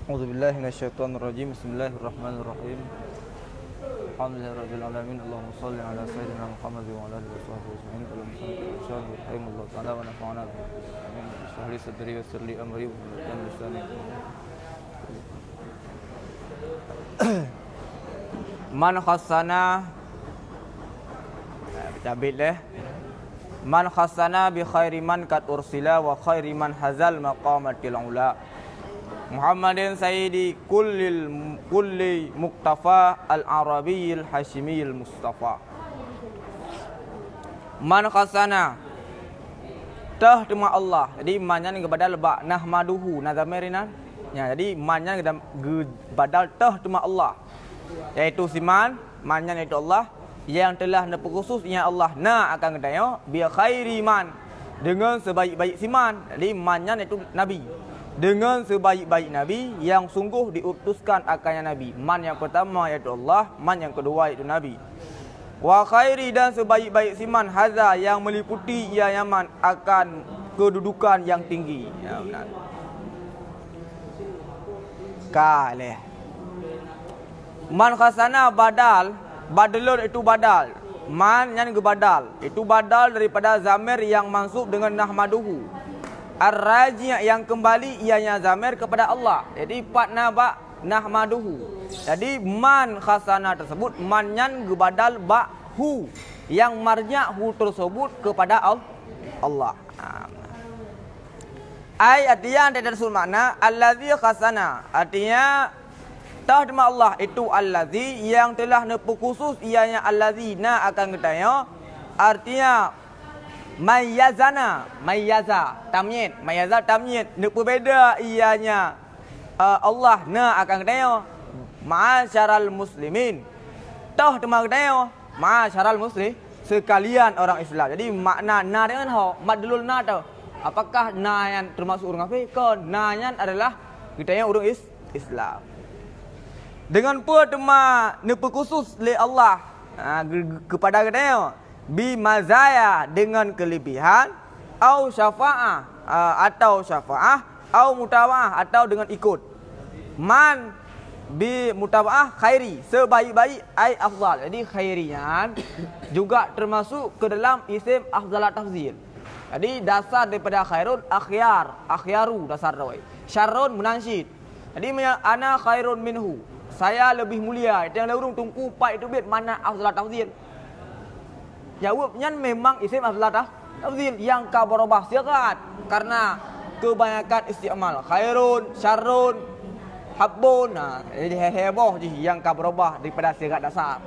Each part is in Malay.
A'udzubillahi minasyaitonirrajim. Bismillahirrahmanirrahim. Alhamdulillahirabbil alamin. Allahumma shalli ala sayyidina Muhammad wa ala alihi washabbihi ajma'in. Allahumma shalli rahimahullah ta'ala wa nafa'ana bihi. Amin. Shrah li sadri wa yassir li amri wa hlul 'uqdatam min lisani. Man khassana tabid leh. Man khassana bi khairi man kat ursila wa khairi man hazal maqamatil ula. Muhammadin sayyidi kulli muktafa al-arabiyil hashimiyil mustafa. Man khasana tah tema Allah. Jadi manyan kepada lebak nahmaduhu nazamerinan. Ya, jadi manyan kepada tah tema Allah. Yaitu siman manyan itu Allah yang telah khusus yang Allah na akan kedaya bi khairi man dengan sebaik-baik siman. Jadi manyan itu nabi. Dengan sebaik-baik Nabi yang sungguh diutuskan akannya Nabi. Man yang pertama iaitu Allah, man yang kedua iaitu Nabi. Wa khairi dan sebaik-baik siman haza yang meliputi ia yaman akan kedudukan yang tinggi. Ya benar. Kaleh. Man khasana badalun itu badal. Man yang badal, itu badal daripada zamir yang mansub dengan nahmaduhu. Ar-raji' yang kembali ianya zamir kepada Allah. Jadi pat naba nahmaduhu. Jadi man khasana tersebut manyan gebadal ba'hu yang marja'hu tersebut kepada Allah. Ai artinya ada tersul makna allazi khasana. Artinya tahdma Allah itu allazi yang telah khusus ianya allazina akan ketanya. Artinya Mayyaza tamyiz nak berbeza ianya Allah na akan kedaya ma'asyaral muslimin tah tema kedaya ma'asyaral muslim sekalian orang Islam. Jadi makna na dengan madlul na tu apakah na yang termasuk orang kafir ke na yang adalah kedaya orang Islam dengan tema khusus li Allah kepada kedaya bi mazaya dengan kelebihan au syafa'ah atau syafa'ah au mutawa'ah atau dengan ikut. Man bi mutawa'ah khairi sebaik-baik ai afdal. Jadi khairian juga termasuk ke dalam isim afdalat tafzil. Jadi dasar daripada khairun akhyaru dasar doi. Syarrun munansyid. Jadi ana khairun minhu. Saya lebih mulia. Itu yang urung tungku pak itu bet mana afdalat tafzil. Jawabnya memang isim afdalat tafzil yang kabarobah sigat karena kebanyakan istiamal khairun, syarrun, habbun. Jadi heboh je yang kabarobah daripada sigat dasar.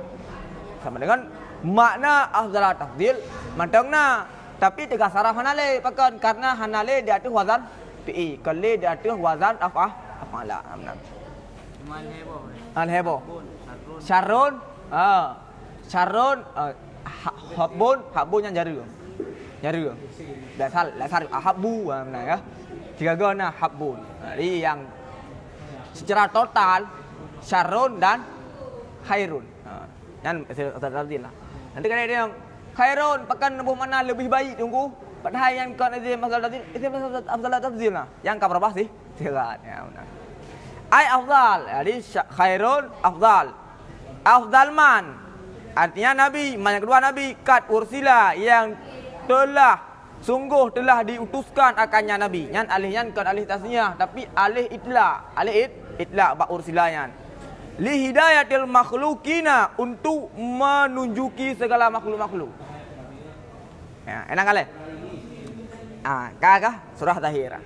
Sama dengan makna afdalat tafzil mantangna tapi tiga saraf hanale pakan karena hanale di atas wazan fi'i, kali di atas wazan af'ala. Man heboh. Al heboh. Syarrun, syarrun habbun yang jaru. Dasar habbu mana ya. Tiga guna habbun. Jadi yang secara total syarrun dan khairun. Dan tafsir lah. Nanti kan ada yang khairun pakan nabuh mana lebih baik tunggu. Padahal yang kan ada masalah tafsir, itu masalah tafsir lah. Yang ka berapa sih? Tiga ya benar. Ai afdal. Jadi khairun afdal. Afdal man artinya Nabi, yang kedua Nabi kat ursila yang sungguh telah diutuskan akannya Nabi. Yang alihnya kan alih tasniyah tapi alih itla ba ursilayan. Li hidayatil makhlukina untuk menunjuki segala makhluk-makhluk. Ya, enak kali. Kakak surah Tahir.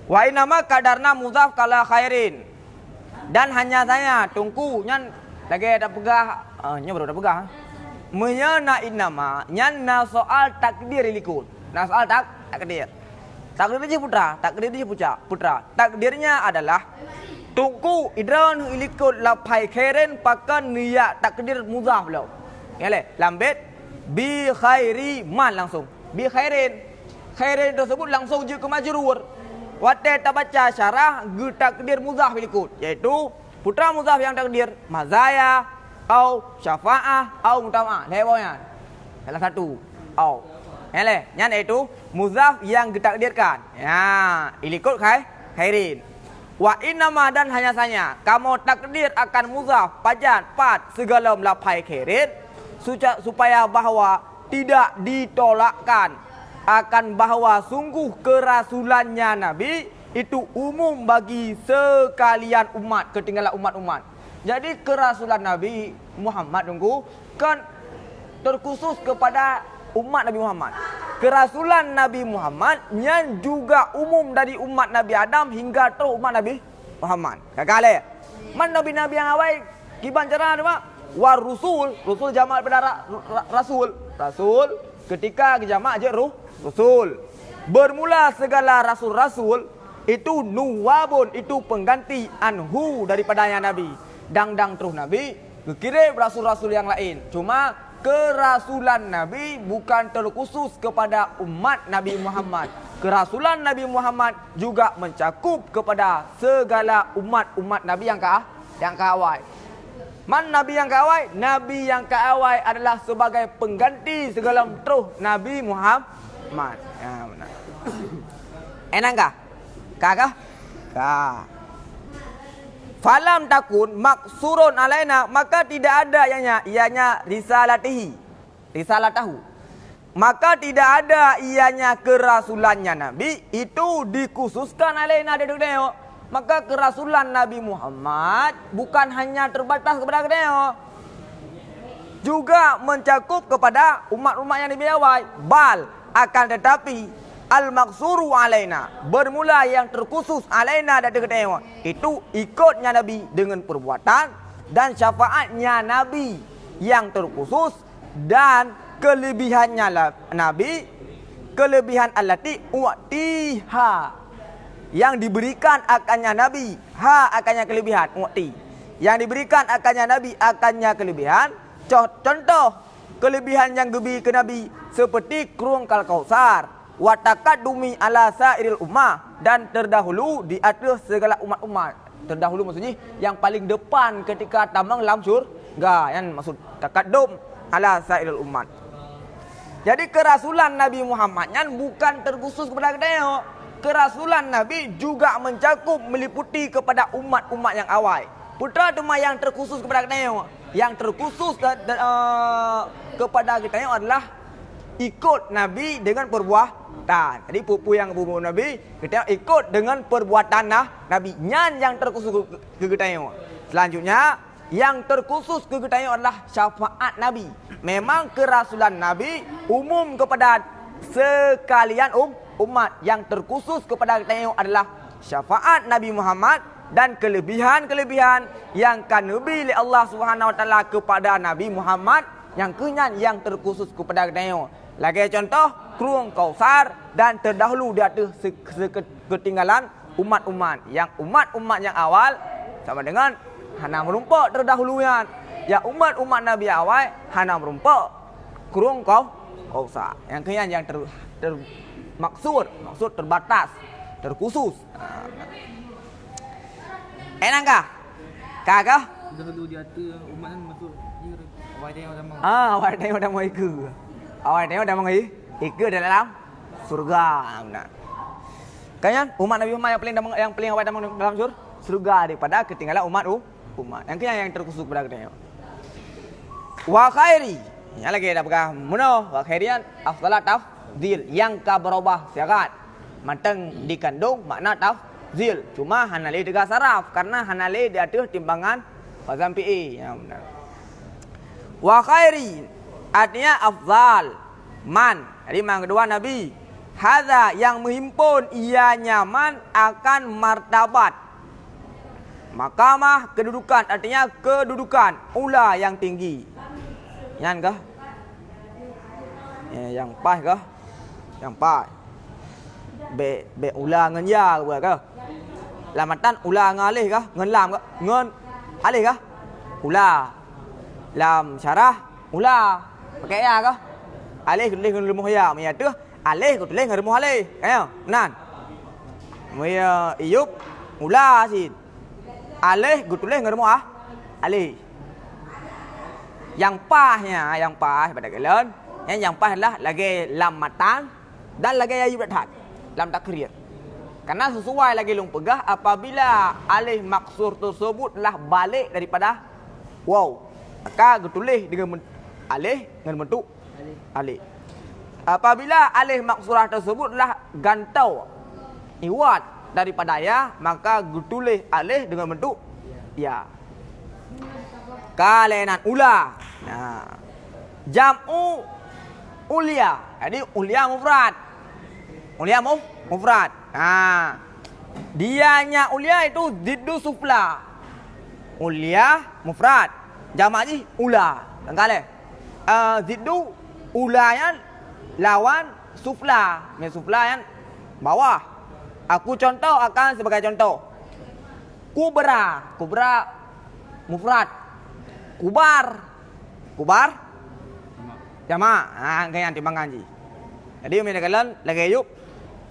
Wa inama kadarna mudhaf kala khairin. Dan hanya saya tungku nyan lagi ada pegah nya baru ada pegah. Menyana inama nyanna soal takdir likut. Nah soal takdir. Takdir dia putra. Takdirnya adalah tungku idran ilikut lapai khairin pakan niat takdir mudhaf lo. Ya le, lambet bi khairi man langsung. Bi khairin. Khairin tersebut langsung je ke majrur. Wate tabaca syarah ge takdir mudhaf ilikut yaitu putra mudhaf yang takdir mazaya au syafa'ah au mutawa'ah. Lewanya. Salah satu. Au. Hele, nyan itu mudhaf yang ditakdirkan. Ya, ilikut khairin. Wa innama dan hanya saja kamu takdir akan muzaf, pajan, pat, segala melapai keret supaya bahawa tidak ditolakkan akan bahawa sungguh kerasulannya Nabi itu umum bagi sekalian umat, ketinggalan umat-umat. Jadi kerasulan Nabi Muhammad tunggu kan terkhusus kepada umat Nabi Muhammad. Kerasulan Nabi Muhammad yang juga umum dari umat Nabi Adam hingga terus umat Nabi Muhammad. Kakale. Man nabi-nabi yang awal kiban cara apa? War rusul, rusul jamak daripada rasul. Rasul ketika jamak je rusul. Bermula segala rasul-rasul itu nuwabun, itu pengganti anhu daripadanya Nabi. Dang terus Nabi kirim rasul-rasul yang lain. Cuma kerasulan Nabi bukan terkhusus kepada umat Nabi Muhammad. Kerasulan Nabi Muhammad juga mencakup kepada segala umat-umat Nabi yang keawal. Man Nabi yang keawal? Nabi yang keawal adalah sebagai pengganti segala terus Nabi Muhammad. Ya, benar. Enakah? Kakah? Kah. Falam takun maksurun alaina, maka tidak ada ianya risalatahu. Maka tidak ada ianya kerasulannya Nabi itu dikhususkan alaina dari dunia. Maka kerasulan Nabi Muhammad bukan hanya terbatas kepada dunia, juga mencakup kepada umat-umat yang lebih awal. Bal akan tetapi al-maksuru alaina, bermula yang terkhusus alaina dari kedua itu ikutnya Nabi dengan perbuatan dan syafaatnya Nabi yang terkhusus dan kelebihannya Nabi, kelebihan allati u'tiha yang diberikan akannya Nabi, akannya kelebihan u'ti yang diberikan akannya Nabi akannya kelebihan. Contoh kelebihan yang gebi ke Nabi seperti kurung kal kausar, watakadumi ala sairil ummah, dan terdahulu di atas segala umat-umat. Terdahulu maksudnya yang paling depan ketika tambang dalam surga, yang maksud takadum ala sairil umat. Jadi kerasulan Nabi Muhammad yang bukan terkhusus kepada kita. Kerasulan Nabi juga mencakup meliputi kepada umat-umat yang awal. Putra cuma yang terkhusus kepada kita. Yang terkhusus kepada kita adalah ikut Nabi dengan perbuatan. Jadi pupu yang bubu Nabi kita ikut dengan perbuatan Nabi. Nyan yang terkhusus ke kita. Selanjutnya yang terkhusus ke kita adalah syafaat Nabi. Memang kerasulan Nabi umum kepada sekalian umat. Yang terkhusus kepada kita adalah syafaat Nabi Muhammad dan kelebihan-kelebihan yang kanubi oleh Allah Subhanahu Wa Taala kepada Nabi Muhammad yang kenyan yang terkhusus kepada kita. Lagi contoh kurung kausar dan terdahulu di atas ketinggalan umat-umat. Yang umat-umat yang awal sama dengan hana merumpak terdahulunya. Ya umat-umat Nabi awal hana merumpak kurung kausar. Yang kenyan yang maksud terbatas, terkhusus. Enak kah? Dahulu di atas umat kan masuk awal dia orang mau. Awal dia orang mau ikut. Awal dia orang mau ikut dalam surga. Benar. Kan umat Nabi Muhammad yang paling awal dalam surga daripada ketinggalan umat. Yang yang terkhusus pada kita. Wa khairi. Yang lagi dah pegang muno wa khairian afdalat tafdil yang ka berubah siagat. Matang dikandung makna tafdil. Cuma hanali dengan saraf karena hanali di atas timbangan wazan PE. Ya benar. Wa khairi artinya afdal man. Jadi yang kedua Nabi hadza yang menghimpun ia nyaman akan martabat makamah kedudukan, artinya kedudukan ula yang tinggi. Yan kah? Yang pas kah? Yang pas. Be ula ngan ya kah? Lamatan ula ngalih kah? Ngan lam kah? Ngan alih kah? Ula. Lam syarah ula. Pakai ya kah? Alih tulis ngan remuh ya, maya tu alih tulis ngan remuh alih. Ayo, nan. Maya iyup ula sin. Alih tulis ngan remuh alih. Yang pas pada kalian. Yang pas adalah lagi lam matan dan lagi ayub dat. Lam takrir. Karena sesuai lagi long pegah apabila alih maksur tersebutlah balik daripada waw, maka ditulis dengan alih dengan bentuk alih. Apabila alih maksurah tersebutlah gantau iwat daripada ya, maka ditulis alih dengan bentuk ya. Kalenan ula. Nah, jam'u ulia. Jadi ulia mufrad. Ulia mufrad. Nah, dianya ulia itu diddu sufla. Ulia mufrad. Jamak ni ula. Kale. Diddu ulayan lawan sufla. Sufla yang bawah. Aku contoh akan sebagai contoh. Kubra. Kubra mufrad. Kubar. Kubar jamak. Kayak timbangan ji. Jadi menakkan lagi yuk.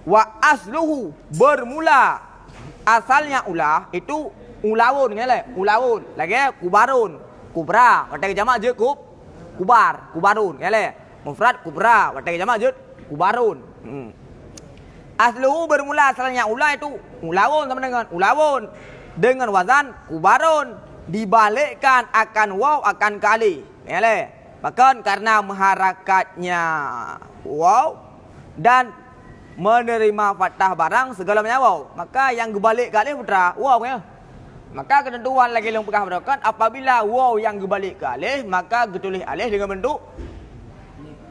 Wa asluhu bermula asalnya ulah itu ulawun ngale. Ulawun lagi kubarun. Kubra kata jamak je kubar. Kubarun ngale. Mufrad kubra kata jamak je kubarun. Asluhu bermula asalnya ulah itu ulawun sama dengan ulawun dengan wazan kubarun dibalikkan akan waw akan kali. Ngale. Bahkan karena mengharakatnya waw dan menerima fathah barang segalanya waw, maka yang gebalik ke alih putra waw ya. Maka ketentuan lagi yang pegah berakan apabila waw yang gebalik ke alih, maka ditulis alih dengan bentuk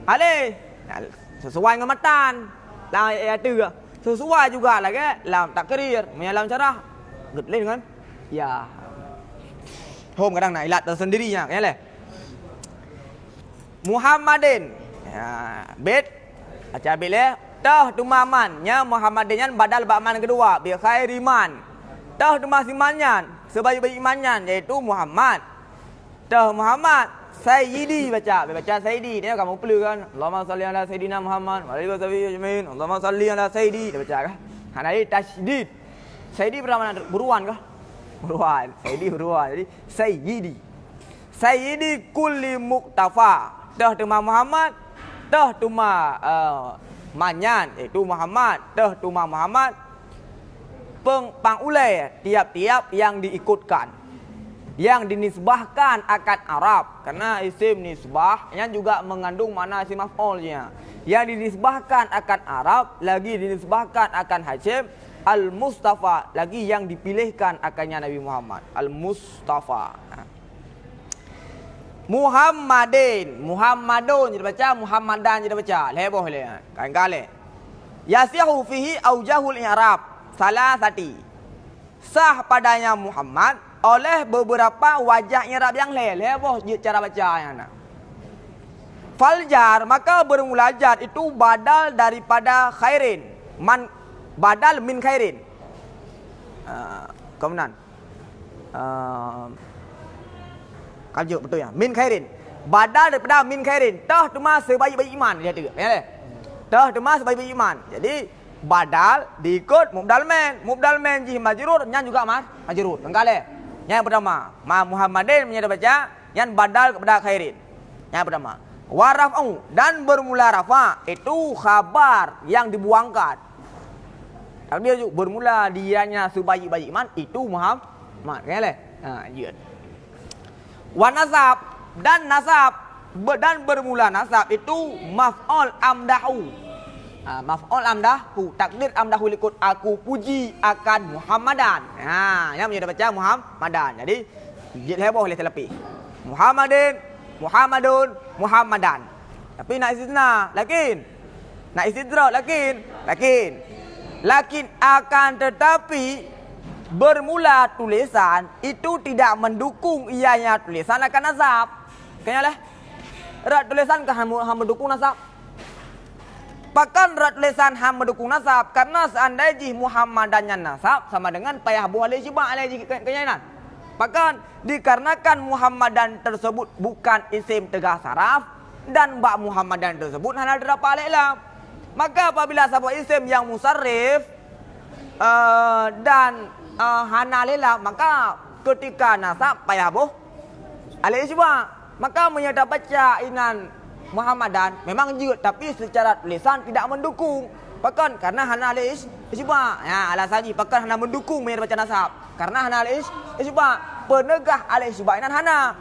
alih. Sesuai dengan matan. Lah ayat tu sesuai juga lagi lam takrir, menyalam cara ditulis dengan ya. Hom kadang nak ilat tersendirinya kayaknya. Muhammadin. Ya, bait baca bila tah tumamannya Muhammadinnya badal bakman kedua bi khairiman. Tah tumasimannya sebaik-baik imannya yaitu Muhammad. Tah Muhammad Sayyidi baca Sayyidi dia kamu perlu kan. Allahumma salli ala sayyidina Muhammad wa alihi washabihi ajmain. Allahumma salli ala sayyidi dia baca kan. Hanai tasydid. Sayyidi bermakna buruan kah? Buruan. Sayyidi buruan. Jadi Sayyidi. Sayyidi kulli muktafa. Dah tuma Muhammad, dah tuma manyan iaitu Muhammad, dah tuma Muhammad pangulai tiap-tiap yang diikutkan, yang dinisbahkan akan Arab, karena isim nisbah yang juga mengandung makna isim maf'ulnya, yang dinisbahkan akan Arab, lagi dinisbahkan akan Hashim, Al-Mustafa, lagi yang dipilihkan akannya Nabi Muhammad, Al-Mustafa. Muhammadin, Muhammadun jadi baca, Muhammadan jadi baca. Leboh le. Kan kale. Yasihu fihi aujahul i'rab salasati. Sah padanya Muhammad oleh beberapa wajah i'rab yang lain. Leboh cara bacanya. Faljar maka bermulajat itu badal daripada khairin. Badal min khairin. Kemudian kajuk betul ya. Min khairin. Badal daripada min khairin. Tah cuma sebaik-baik iman dia tu. Ya. Tah cuma sebaik-baik iman. Jadi badal diikut mubdal men. Mubdal men ji majrur nya juga majrur. Tengkale. Yang pertama, Muhammadin menyata baca yang badal kepada khairin. Yang pertama, waraf'u dan bermula rafa itu khabar yang dibuangkan. Takdir juga bermula dianya sebaik-baik iman itu Muhammad. Kan? Ya. Wa nasab dan nasab dan bermula nasab itu maf'ul amdahu. Maf'ul amdahu, takdir amdahu likut aku puji akan Muhammadan. Yang menjadi baca Muhammadan. Jadi heboh boleh terlebih. Muhammadin, Muhammadun, Muhammadan. Tapi nak istisna, lakin. Nak istidrak, lakin. Lakin akan tetapi bermula tulisan itu tidak mendukung ianya tulisan akan nasab. Kenyalah. Rat tulisan kan mendukung nasab. Bahkan rat tulisan mendukung nasab karena seandainya Muhammadannya nasab sama dengan payah buah alih jibak alih kenyalan. Bahkan dikarenakan Muhammadan tersebut bukan isim tegah saraf dan bak Muhammadan tersebut hanya terdapat alih lam. Maka apabila sebuah isim yang musarrif dan hana lela, maka ketika nasab payah boh alih isbah, maka menyata baca inan Muhammadan memang juga tapi secara tulisan tidak mendukung. Pakon karena hana isbah. Ya, alasan lagi pakon hana mendukung menyebab baca nasab. Karena hana isbah penegah isbah nan hana.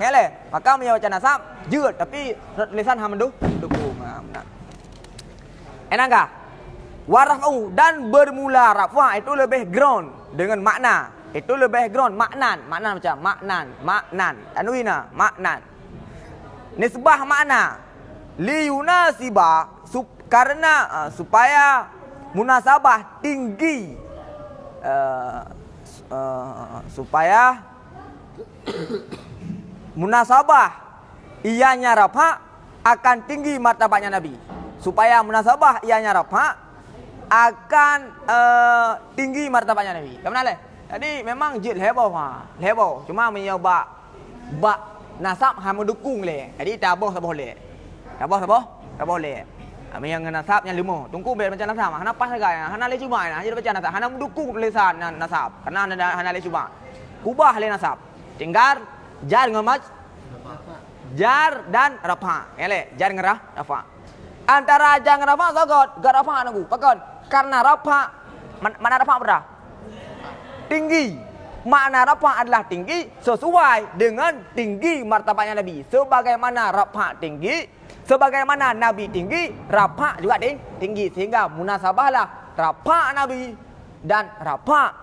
Hele, maka menyebab baca nasab jud tapi tulisan hana mendukung. Nah. Enak enggak? Waraf'u dan bermula rafah itu lebih ground dengan makna. Itu lebih ground maknan macam maknan tanwina maknan. Nisbah makna liyunasiba karena supaya munasabah tinggi supaya munasabah ianya rafa akan tinggi martabatnya Nabi. Supaya munasabah ianya rafa akan tinggi martabatnya Nabi. Kemana le? Jadi memang jid heboh cuma menyebab bak nasab hanya mendukung le. Jadi tabah boleh. Tak boleh. Yang nasabnya lima. Tunggu biar baca nasab. Hana pas agak. Hana le cuma. Hana baca nasab. Hana mendukung tulisan nasab. Karena hana le cuma. Kubah le nasab. Tinggal jar dengan jar dan rafa. Ya le. Jar dengan rafa. Antara jar dengan rafa sagot. Gak rafa nunggu. Pakon. Karena rafa. Mana rafa berapa? Tinggi. Makna rafa adalah tinggi sesuai dengan tinggi martabatnya Nabi. Sebagaimana rafa tinggi, sebagaimana Nabi tinggi, rafa juga tinggi. Sehingga munasabahlah rafa Nabi dan rafa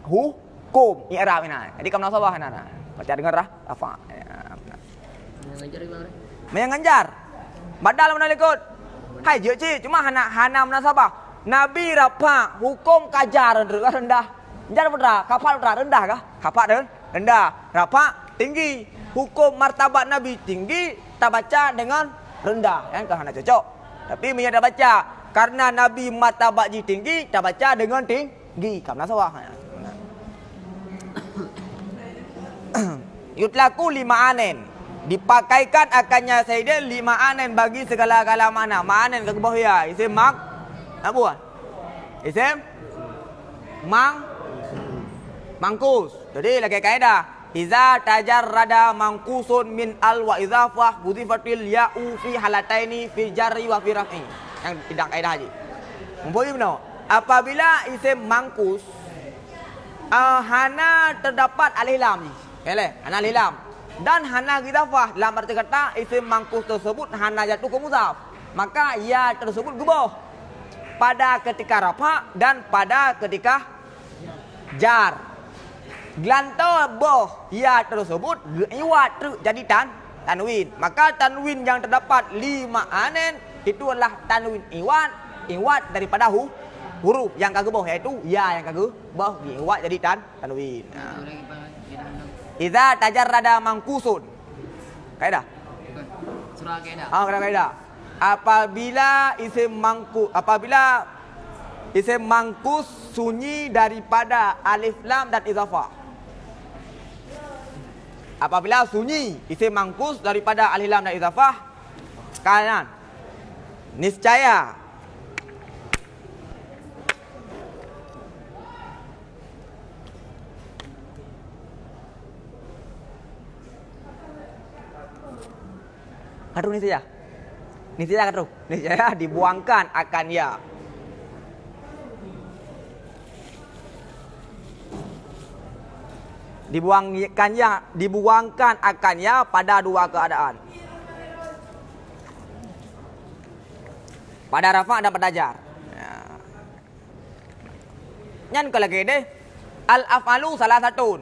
hukum i'rab ini. Jadi kamu munasabah nana. Baca dengar rafa. Mengajar. Badal mana ikut? Hai je cuma hana munasabah. Nabi rafa hukum kajar rendah. Jar berapa? Kapal berapa? Rendah kah? Kapal rendah. Rafa tinggi. Hukum martabat Nabi tinggi. Tak baca dengan rendah. Kan kah nak cocok. Tapi dia dah baca. Karena Nabi martabat tinggi. Tak baca dengan tinggi. Kamu nak sawah. Yutlaku 5 anen. Dipakaikan akannya Sayyidina 5 anen bagi segala-gala mana. Ma'anen ke bawah ya. Isim mak. Apa? Isim mangkus. Jadi lagi kaedah. Iza tajarrada mangkusun min al wa idhafah hudzifatil ya'u fi halataini fi jarri wa fi raf'i. Yang tidak kaedah haji. Mempunyai benar. Apabila isim mangkus hana terdapat alif lam. Hana alif lam. Dan hana idhafah dalam arti kata isim mangkus tersebut hana jatuh ke mudhaf. Maka ia tersebut gubah pada ketika rafa dan pada ketika jar. Gelantar boh ia tersebut iwat jadi tanwin. Maka tanwin yang terdapat 5 anen itu adalah tanwin iwat daripada huruf yang kagak boh yaitu ya yang kagak boh iwat jadi tanwin. Idza tajarrada mangkusun. Kaidah. Surah kaidah. Kaidah. Apabila isim mangkus sunyi daripada alif lam dan idhafah. Apabila sunyi isim mangkus daripada alif lam dan idhafah, kanan niscaya niscaya dibuangkan akan ya. Dibuangkan akannya pada 2 keadaan. Pada rafa dan pada jar. Nyan kalau lagi deh. Al-af'alu salah satu.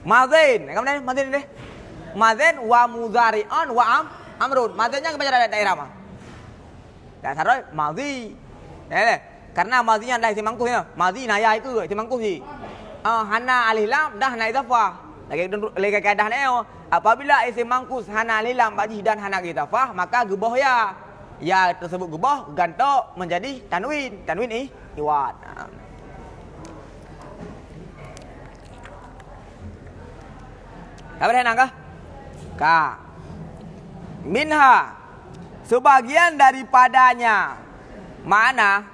Mazin. Kamu nih, mazin deh. Mazin wa mudhari'an wa amrun. Mazinnya kepada daerah mah. Dah taruh mazi. Karena mazinya adalah isim mangkus ya. Mazi naya itu isim mangkus sih. Hana alif lam dah hana idhafah. Lagi kaedah neo. Apabila isim mangkus hana alif lam bagi dan hana idhafah maka gebah ya. Ya tersebut gebah gantok menjadi tanwin. Tanwin iwat. Apa dah nangkah? Ka. Minha sebagian daripadanya mana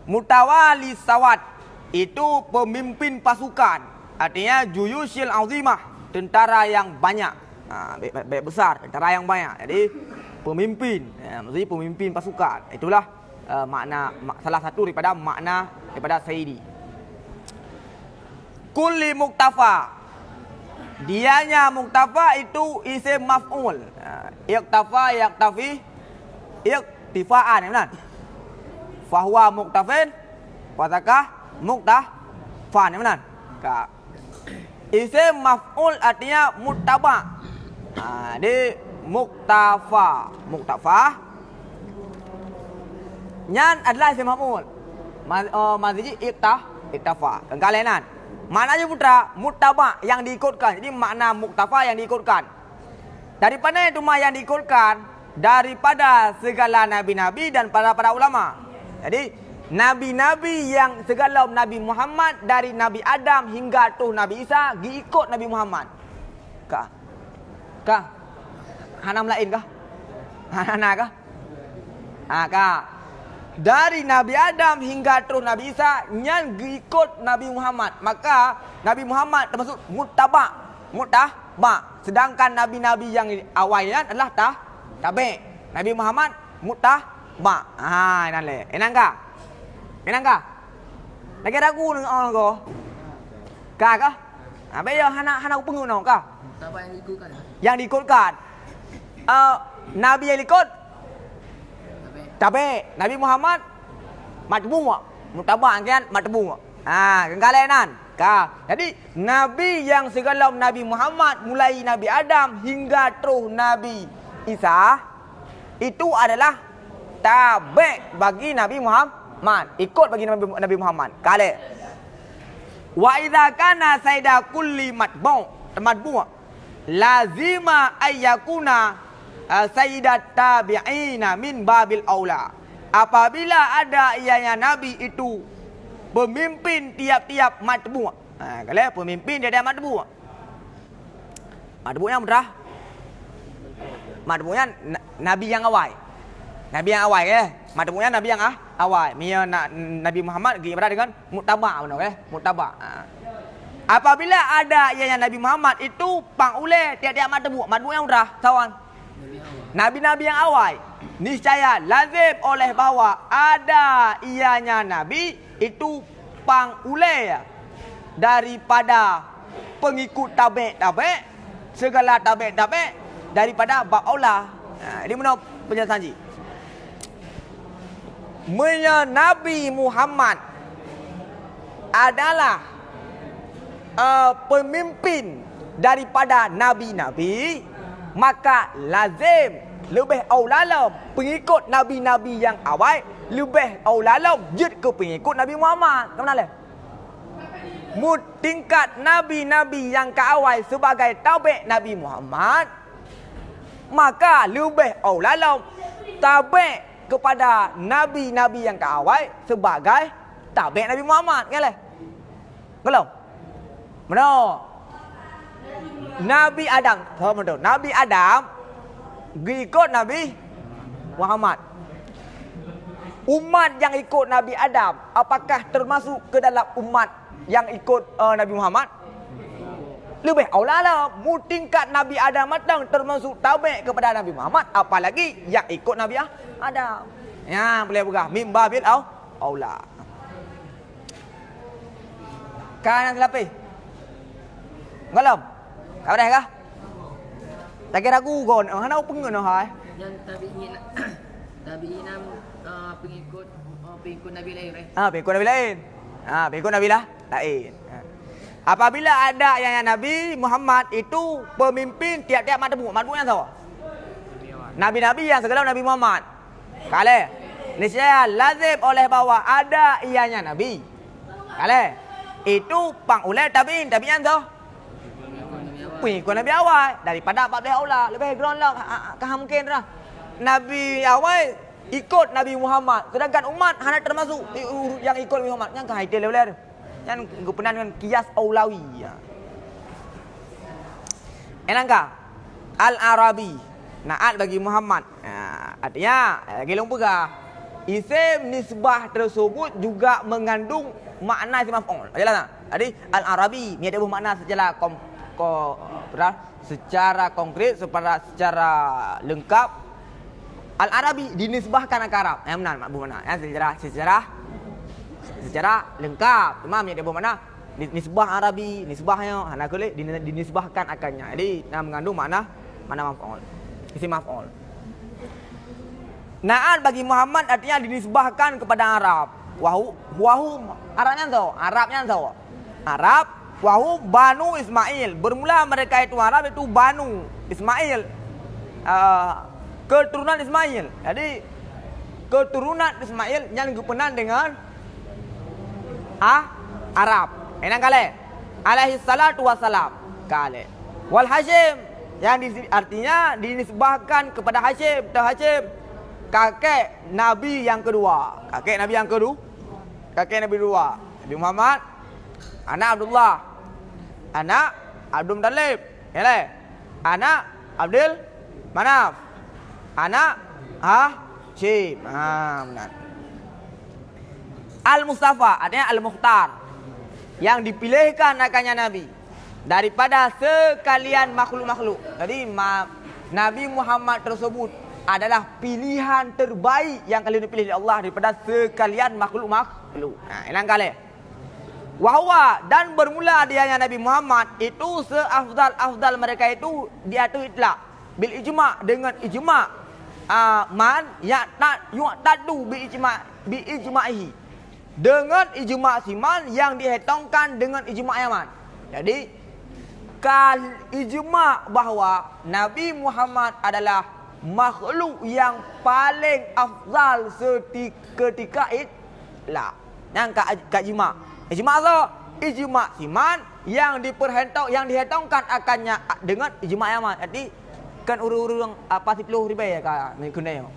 mutawali sawat itu pemimpin pasukan, artinya juyushil azimah, tentara yang banyak, baik besar, tentara yang banyak. Jadi pemimpin. Maksudnya pemimpin pasukan. Itulah salah satu daripada makna daripada sayyidi. Kulli muktafa. Dianya muktafa itu isim maf'ul. Iqtafa, yaktafi, iktifaan, benar? Fahuwa muktafin, watakah muktafan, benar? Isim maf'ul artinya muttaba. Di muktafa. Nyan adalah isim maf'ul. Maksudnya iktafa. Kengkalenan. Maknanya putra, muttaba yang diikutkan. Jadi makna muktafa yang diikutkan. Daripada itu yang diikutkan daripada segala nabi-nabi dan para ulama. Jadi nabi-nabi yang segala Nabi Muhammad dari Nabi Adam hingga tuh Nabi Isa diikut Nabi Muhammad. Kah? Hanam lain kah? Hana kah? Kah? Dari Nabi Adam hingga terus Nabi Isa yang ikut Nabi Muhammad. Maka Nabi Muhammad termasuk muttaba. Sedangkan nabi-nabi yang awalnya adalah tabi'. Nabi Muhammad muttaba. Nanti. Enangkah? Lagi ragu dengan kau. Kah? Bayar hana pengu no kah? Muttaba yang diikutkan. Yang diikutkan. Nabi yang ikut tabi. Nabi Muhammad matbu'. Muttaba kan matbu'. Kengkalenan. Jadi nabi yang segala Nabi Muhammad mulai Nabi Adam hingga terus Nabi Isa itu adalah tabi bagi Nabi Muhammad. Ikut bagi Nabi Muhammad. Kale. Wa idza kana saida kulli matbu' lazima ayyakuna sayyidat tabi'ina min babil aula. Apabila ada ianya nabi itu pemimpin tiap-tiap matbu'. Kalau pemimpin dia ada matbu'. Matbu'nya mudah. Matbu'nya nabi yang awal. Matbu'nya nabi yang awal. Nabi Muhammad berada dengan muttaba benar muttaba. Apabila ada ianya Nabi Muhammad itu pangule tiap-tiap matbu'. Matbu'nya mudah, kawan. Nabi-nabi yang awal niscaya lazim oleh bahwa ada ianya nabi itu pangule daripada pengikut tabi' segala tabi' daripada ba'aula. Ini mana penjelasan ji? Nabi Muhammad adalah pemimpin daripada nabi-nabi, maka lazim lebih aulalam pengikut nabi-nabi yang awal lebih aulalam jid ke pengikut Nabi Muhammad. Kenapa? Tingkat nabi-nabi yang ke awal sebagai tabi' Nabi Muhammad, maka lebih aulalam tabi' kepada nabi-nabi yang ke awal sebagai tabi' Nabi Muhammad. Kalau mana Nabi Adam, Nabi Adam ikut Nabi Muhammad. Umat yang ikut Nabi Adam, apakah termasuk ke dalam umat yang ikut Nabi Muhammad? Lebih aulalah tingkat Nabi Adam matang termasuk tabi' kepada Nabi Muhammad, apalagi yang ikut Nabi Adam. Ya, boleh buka mim babil aula. Kanan selapis. Ngalam. Kau dah kah? Tak kira ragu kon. Hana pengen hai. Yang tabi'in pengikut nabi lain. Pengikut nabi lain. Pengikut nabi lain. Apabila ada yang Nabi Muhammad itu pemimpin tiap-tiap matbu'. Matbu' yang siapa? Nabi-nabi yang segala Nabi Muhammad. Kale. Niscaya lazim oleh bahwa ada ianya nabi. Kale. Itu pangulai tabi'in. Tabi'in siapa? Pengikut Nabi awal daripada 14 aula lebih ground lah mungkin lah. Nabi awal ikut Nabi Muhammad, sedangkan umat hanya termasuk yang ikut Nabi Muhammad yang kahai level yang kepenan dengan kias aulawi ya. Enangka al-Arabi naat bagi Muhammad. Artinya lagi lupa isim nisbah tersebut juga mengandung makna isim maf'ul. Jelas tak? Jadi al-Arabi ni ada bermakna secara konkret, secara lengkap Al-Arabi dinisbahkan ke Arab. Yang benar mak mana? Sejarah lengkap. Imam yang dia bermakna nisbah Arabi, nisbahnya hana kulit dinisbahkan akannya. Jadi mengandung makna maf'ul. Isim maf'ul. Na'at bagi Muhammad artinya dinisbahkan kepada Arab. Wahu Arabnya tahu. Arab wahu Banu Ismail. Bermula mereka itu Arab itu Banu Ismail. Keturunan Ismail. Jadi keturunan Ismail yang dikenal dengan Arab. Enang kali alaihi salatu wassalam kali. Wal Hashim yang artinya dinisbahkan kepada Hashim. Kakek Nabi yang kedua. Nabi Nabi Muhammad, anak Abdullah, anak Abdul Muttalib, anak Abdul Manaf, anak Hashim. Benar. Al-Mustafa artinya Al-Mukhtar, yang dipilihkan akannya Nabi daripada sekalian makhluk-makhluk. Jadi Nabi Muhammad tersebut adalah pilihan terbaik yang kalian dipilih oleh Allah daripada sekalian makhluk-makhluk. Elang kali. Wahwa dan bermula adanya Nabi Muhammad itu seafdal mereka itu diatur itlaq bil ijma' dengan ijma' man ya tadu bi ijma'ihi dengan ijma' siman yang dihitungkan dengan ijma' Yaman. Jadi ijma' bahawa Nabi Muhammad adalah makhluk yang paling afdal ketika itlah. Yang kat ijma'. Ijma' tu ijma' siman yang dihitungkan akannya dengan ijma' Yaman. Jadi kan urang-urang apa 10 ribu ya ka menggunakan.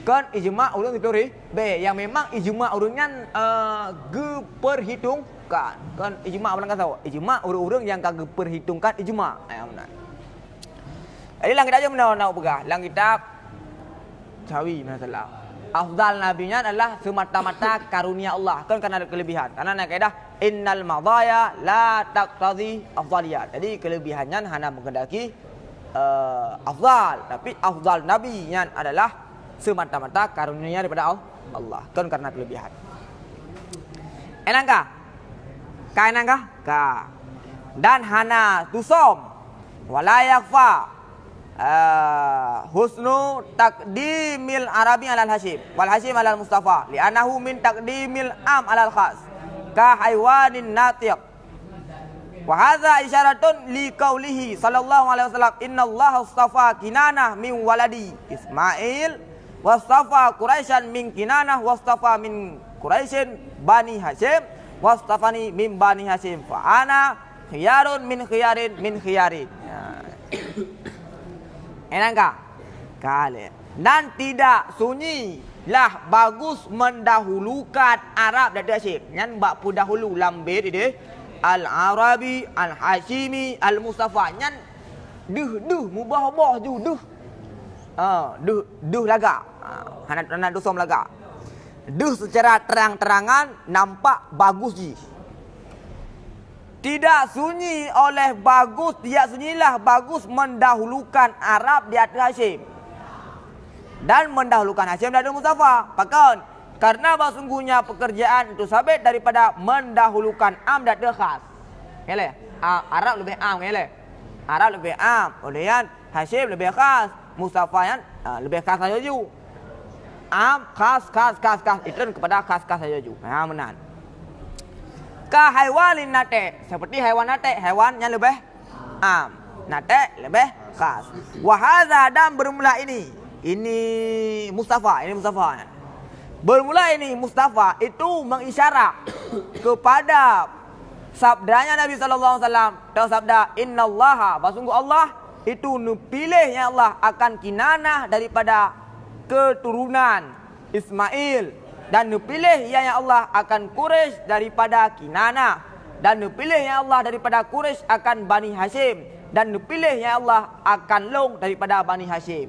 Kan ijma' urang 10 ribu yang memang ijma' urangnya diperhitungkan. Kan ijma' apa tahu? Ijma' urang-urang yang kagak perhitungkan ijma'. Benar. Jadi lang kita aja nak pegah. Lang kitab Jawi masalah. Afdal nabinya adalah semata-mata karunia Allah. Kan karena ada kelebihan. Karena nak kaedah innal madaya la taqtadi afdaliyat. Jadi kelebihannya hanya menghendaki afdal, tapi afdal nabinya adalah semata-mata karunia daripada Allah. Kan karena kelebihan. Enangkah? Kainangkah? Ka. Dan hana tusom wala yakfa husnu taqdimil Arabi alal Hashim wal Hashim alal Mustafa li'annahu min taqdimil am alal khas ka haywanin natiq wa hadza isyaratun li qaulihi sallallahu alaihi wasallam innallaha astafa Kinanah min waladi Ismail wastafa Quraisyan min Kinanah wastafa min Quraisyin bani Hashim wastafani min bani Hashim fa ana khiyarun min khiyarin. Enangkah? Kali. Dan tidak sunyilah bagus mendahulukan Arab dan Hashim. Yang bak dahulu lambir ini Al-Arabi, Al-Hashimi, Al-Mustafa. Yang mubah-mubah ju laga. Hana dosom laga. Secara terang-terangan nampak bagus ji. Tidak sunyilah bagus mendahulukan Arab di atas Hashim dan mendahulukan Hashim dari Mustafa. Bahkan karena sesungguhnya pekerjaan itu sabit daripada mendahulukan am dan khas. Arab lebih am, Arab lebih am, kemudian Hashim lebih khas, Mustafa yang lebih khas saja ju. Am khas itu kepada khas saja ju. Benar. Ka haiwanin nate, seperti haiwan nate, hewan yang lebih am, nate lebih khas. Wahada dan bermula ini Mustafa, bermula ini Mustafa itu mengisyarat kepada sabdanya Nabi sallallahu alaihi wasallam. Tahu sabda innallaha, sungguh Allah itu pilihnya Allah akan Kinanah daripada keturunan Ismail. Dan dipilih ya Allah akan Quraisy daripada Kinanah. Dan dipilih ya Allah daripada Quraisy akan Bani Hashim. Dan dipilih ya Allah akan Long daripada Bani Hashim.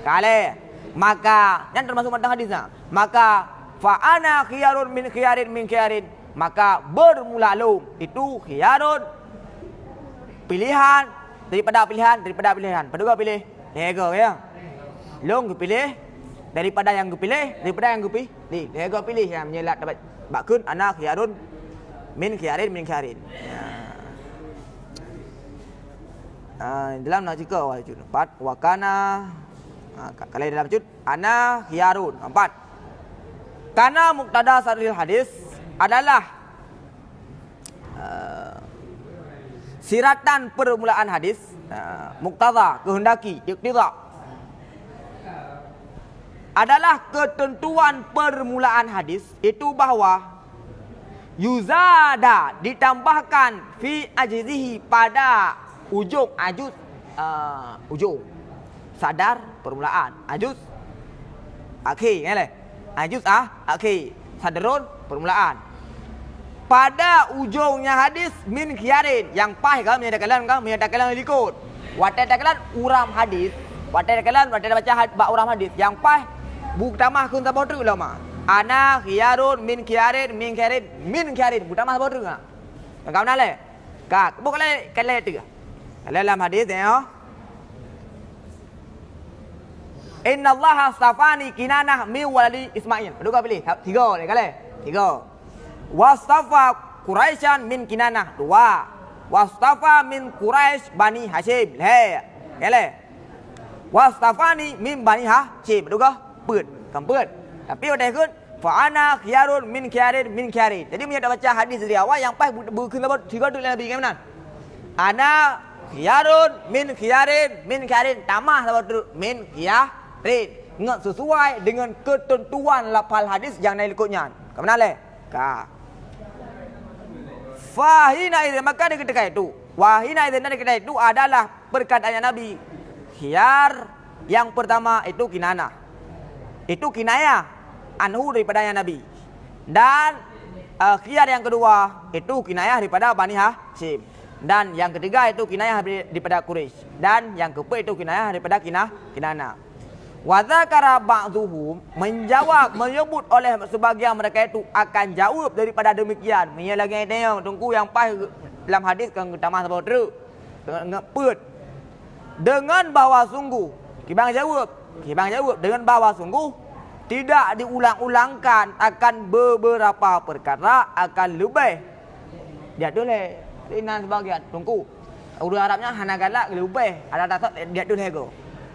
Kali. Maka, yang termasuk matang hadisnya. Maka, fa'ana khiyarun min khiyarin. Maka bermula Long. Itu khiyarun. Pilihan. Daripada pilihan. Paduga pilih. Lega ya. Long pilih daripada yang kepilih, daripada yang kepilih. Dia pilih yang menyelat dapat bakun ana khiyarun min khiyarin. Dalam nak cakap awal jud 4 wakana kalau dalam jud ana khiyarun 4. Karena muktada saril hadis adalah siratan permulaan hadis, muktada kehendaki iqtida adalah ketentuan permulaan hadis itu bahawa yuzada ditambahkan fi ajzihi pada ujung ujung sadar permulaan ajuz akhir kan le ajuz akhir sadarun permulaan pada ujungnya hadis min khiyarin yang pas kan menyatakan likut watatakan uram hadis watatakan baca uram hadis yang pas buktama kun sabotu ulama ana khiyarun min khiyarin buktama sabotu enggak kau nak le kak bukan le tiga dalam hadis ya Inna Allah astafani Kinanah min waladi Ismail. Betul kau pilih? 3 le kale. 3. Wastafa Quraisyan min Kinanah. 2. Wastafa min Quraisy Bani Hashim. Le. Kale. Wastafani min Bani Hashim. Betul kau? Put. Kamput. Tapi udah ikut fa ana khiyarun min khiyarin. Jadi punya dah baca hadis dari awal yang pas berkena 3 tu Nabi kan benar. Ana khiyarun min khiyarin. Tamah sahabat min khiyarin. Ingat sesuai dengan ketentuan lafal hadis yang naik ikutnya. Kau benar le? Ka. Fahina itu maka di ketika itu. Wahina itu di ketika itu adalah perkataannya Nabi. Khiyar yang pertama itu kinana. Itu kinayah anhu daripadanya Nabi. Dan khiyar yang kedua itu kinayah daripada Bani Hashim. Dan yang ketiga itu kinayah daripada Quraisy. Dan yang keempat itu kinayah daripada Kinana. Wa dzakara ba'dhuhum menyebut oleh sebagian mereka itu akan jawab daripada demikian. Punya lagi tengok tunggu yang pas dalam hadis kan tamah sebab teruk. Ngeput. Dengan bahawa sungguh kibang jawab dengan bahawa sungguh tidak diulang-ulangkan akan beberapa perkara akan lebih. Dia tu le Inan sebagian tunggu. Urdu Arabnya hanagala lebih ada dasar dia tu lego.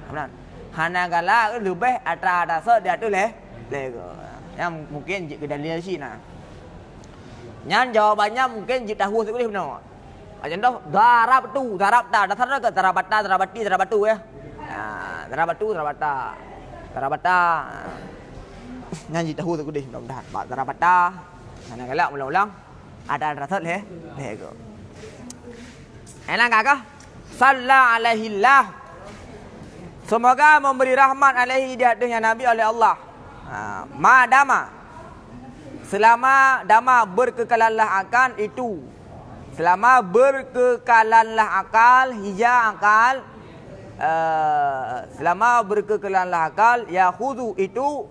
Benar. Hanagala lebih ada dasar dia tu lego. Yang mungkin jika dalil sini. Nyan jawabannya mungkin jika tahu sekali benar. Contoh darab ta dasar ke darabatu ya. Darabata. Nyan jika tahu sekali mudah-mudahan. Darabata. Hanagala ulang-ulang ada dasar lego. Enak kakak? Sallallahu alaihi Allah. Semoga memberi rahmat alaihi di atasnya Nabi oleh Allah. Madama. Selama dama berkekalanlah akan itu. Selama berkekalanlah akal, hija akal. Selama berkekalanlah akal, yakhudhu itu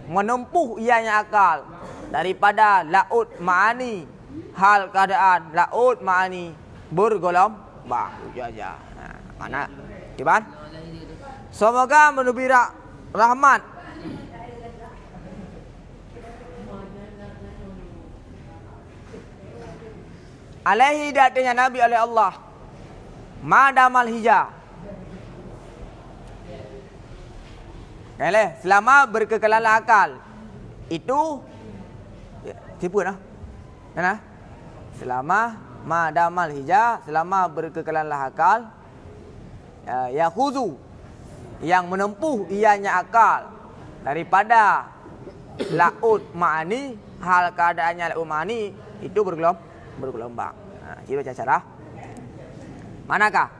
menempuh ianya akal. Daripada laut ma'ani. Hal keadaan laut ma'ani. Bergelombang aja. Mana? Gimana? Semoga menubir rahmat alaihi datanya Nabi oleh Allah. Madamal hija. Selama berkekalan akal. Itu tipu dah. Mana? Selama madamal hija, selama berkekalanlah akal, yakhuzu yang menempuh ianya akal daripada laut ma'ani, hal keadaannya laut ma'ani itu bergelombang. Jadi baca cara manakah?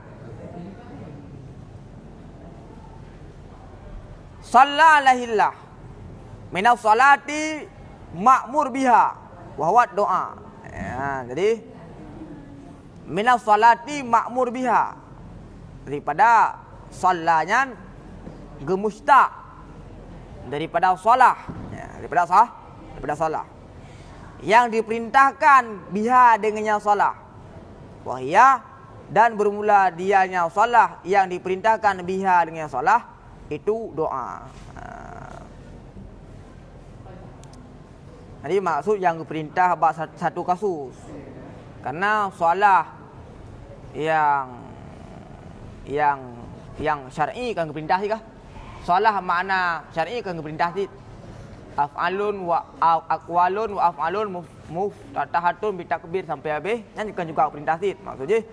Sallalahillah minas salati ma'mur biha wa huwa doa. Jadi minas salati ma'mur biha daripada salahnya gemusta daripada salah daripada salah yang diperintahkan biha dengannya salah wahia dan bermula dianya salah yang diperintahkan biha dengannya salah itu doa. Jadi maksud yang perintah bab satu kasus. Karena soalah yang syar'i kan perintah sih kah? Soalah makna syar'i kan perintah sih. Af'alun wa aqwalun wa af'alun muftatahatun bitakbir sampai habis. Kan juga perintah sih. Maksudnya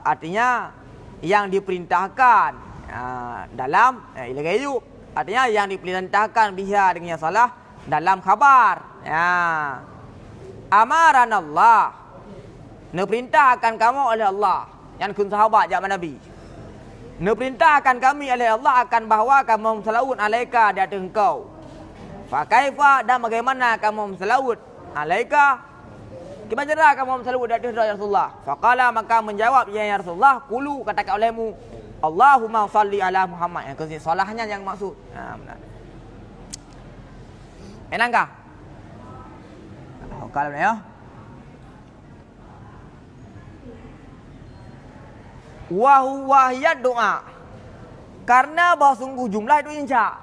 artinya yang diperintahkan dalam ilaga hidup. Artinya yang diperintahkan biha dengan salah dalam khabar. Amaran Allah. Diperintahkan kamu oleh Allah. Yang kun sahabat zaman Nabi. Diperintahkan kami oleh Allah akan bahawa kamu selawat alaika di atas engkau. Fa kaifa, dan bagaimana kamu selawat alaika? Gimana kamu selawat di atas Rasulullah? Faqala, maka menjawab ya Rasulullah, qulu, katakan olehmu, Allahumma salli ala Muhammad. Yang kesini salahnya yang maksud. Benar. Enakah? Kalau ya. Wahiyat doa. Karena bahawa sungguh jumlah itu insya.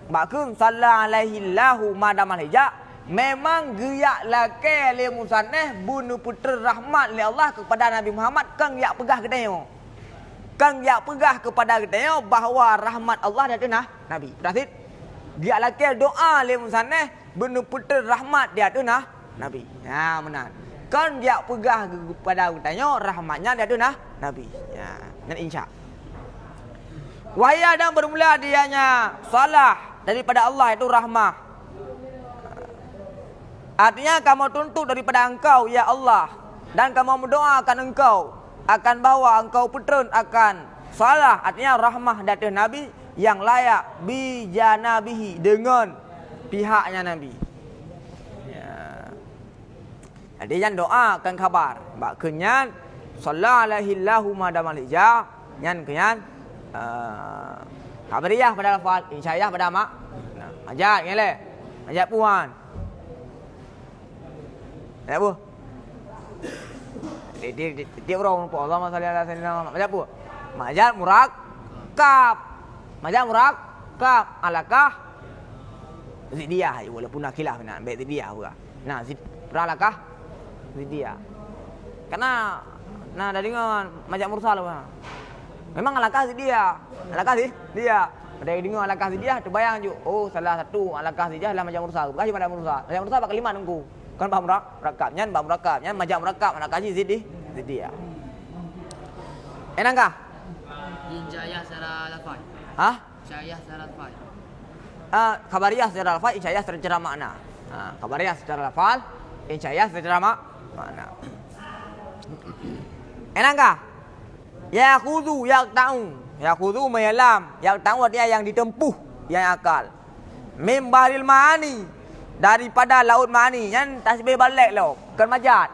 Maksud sallallahu alaihi lahu madamal hijab. Memang geyak laki le musanneh bunuh putra rahmat le Allah kepada Nabi Muhammad. Kang yak pegah kedai. Kang yak pegah kepada kedai bahawa rahmat Allah dari Nabi. Berarti dia laki doa le musanneh bunuh putra rahmat dia tu Nabi. Benar. Kan dia pegah kepada tanya rahmatnya dia tu Nabi. Dan insya. Wahya dan bermula dianya salah daripada Allah itu rahmah. Artinya kamu tuntut daripada engkau ya Allah, dan kamu mendoakan engkau akan bawa engkau putra akan salah. Artinya rahmah dari Nabi yang layak bijanabihi, dengan pihaknya Nabi. Jadi yang doakan kabar. Bak kenyan sallallahu alaihi lahu madamal hijab. Yang kenyan kabariyah pada lafaz, insyaallah pada mak. Ajak ngele. Ajak puan. Ya bu. Dia orang pun Allah sallallahu alaihi wasallam. Ajak bu. Majal murakab. Majal murakab alakah zidiah walaupun nak khilaf nak ambil zidiah juga. Nah, beralakah dia. Karena dari dengan majak mursal memang alakah dia. Alakah dia. Pada dengar alakah dia terbayang je. Oh, salah satu alakah dia adalah majak mursal. Bukan majak mursal. Majak mursal bakal lima nunggu. Kan bah murakabnya, majak murakab alakah dia. Enakah? Insyaallah secara lafaz. Hah? Insyaallah secara lafaz. Khabariyah secara lafaz, insyaallah secara makna. Khabariyah secara lafaz, insyaallah secara makna. Enakah? Yakhudhu yaqta'u. Yakhudhu menyelam. Yaqta'u artinya yang ditempuh, yang akal. Mim bahril ma'ani, daripada laut ma'ani. Yang tasbih balik lo, kan majad.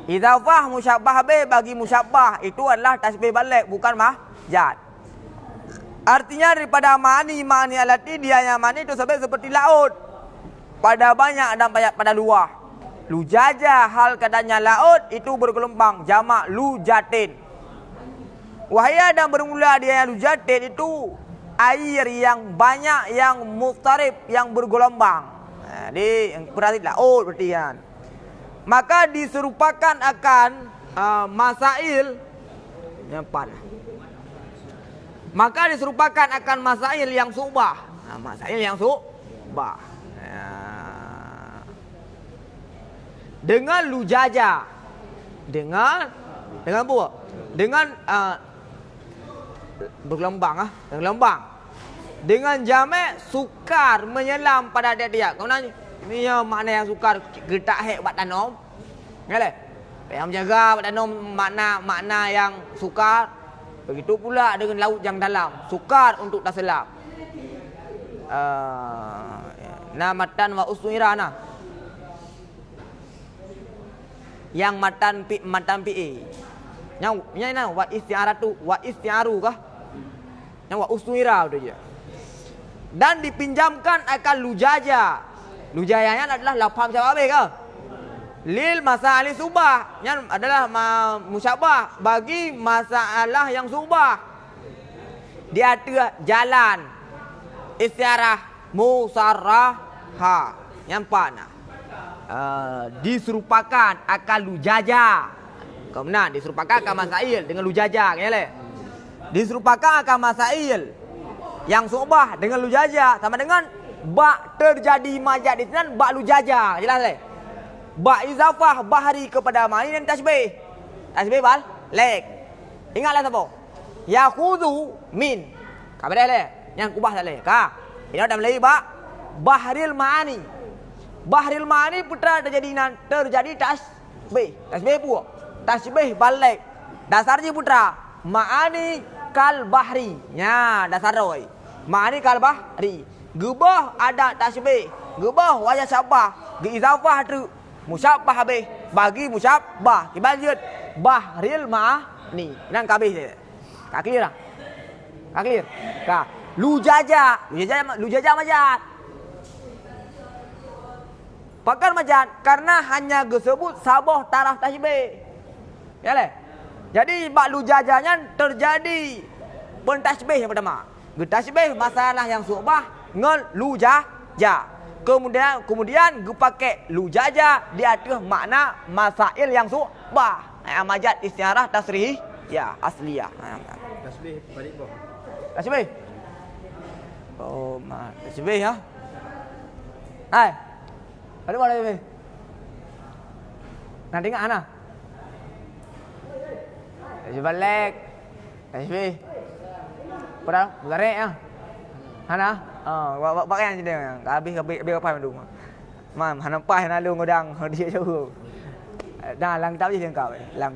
Idzafah musyabbah be bagi musyabbah itu adalah tasbih balik, bukan majad. Artinya daripada ma'ani alati, dia yang ma'ani itu seperti laut. Pada banyak dan pada luar. Lujaja hal katanya laut itu bergelombang, jamak lujatin. Wahya dan bermula dia yang lujatin itu air yang banyak, yang mustarib, yang bergelombang. Jadi berarti laut berarti kan. Maka diserupakan akan masail yang panah. Maka diserupakan akan masail yang subah. Masail yang subah. Dengan lujaja, dengan apa? Dengan bergelombang, bergelombang. Dengan jamak sukar menyelam pada dia. Kau nanya, ini ya makna yang sukar getak hek buat tanom. Ngale? Yang menjaga buat tanom makna yang sukar. Begitu pula dengan laut yang dalam, sukar untuk terselam. Namatan wa usmirana. Yang matan pi. Yang wa isti'aratu wa isti'aru kah? Yang wa usmira udah je. Dan dipinjamkan akan lujaja. Lujayanya adalah lafaz jawab ke? Lil masalah subah, yang adalah musyabah bagi masalah yang subah. Dia ada jalan istiarah musarraha yang panah. diserupakan akan lujaja. Kemudian diserupakan akan masail dengan lujaja, kan? Diserupakan akan masail yang su'bah dengan lujaja sama dengan ba terjadi majaz di sini ba lujaja. Jelas tak? Ba izafah bahari kepada ma'ani dan tasbih. Tasbih balik. Ingatlah siapa? Yakhudhu min. Kabar dah yang kubah tak leh. Ka. Ini dah Melayu ba bahril ma'ani. Bahril ma'ani putra terjadi tasbih. Tasbih pula. Tasbih balik. Dasarnya putra ma'ani kal bahri. Ya, dasar oi. Ma'ani kal bahri. Gebah ada tasbih. Gebah wajah syabah. Geizafah tu musyabbah habis. Bagi musyabbah. Kibaljut bahril ma'ani. Nang kabih dia. Kak clear dah? Kak clear? Kak. Lujaja majaz. Pakar majaz karena hanya disebut sabah taraf tasbih. Ya leh. Jadi bak lujajanya terjadi pentasbih yang pertama. Tasbih masalah yang su'bah ngel lujaja. Kemudian pakai lujaja di atas makna masail yang su'bah. Majaz istiarah tasrih ya asliyah. Tasbih balik bawah. Tasbih. Oh, tasbih ya. Hai. Ada mana tasbih? Nak dengar ana? Tasbih balik. Tasbih. Pada mudarik ya. Ana? Pakai yang dia. Habis apa dulu. Mam, hana pai hana lu ngodang dia jauh. Dah lang kitab je lengkap. Lang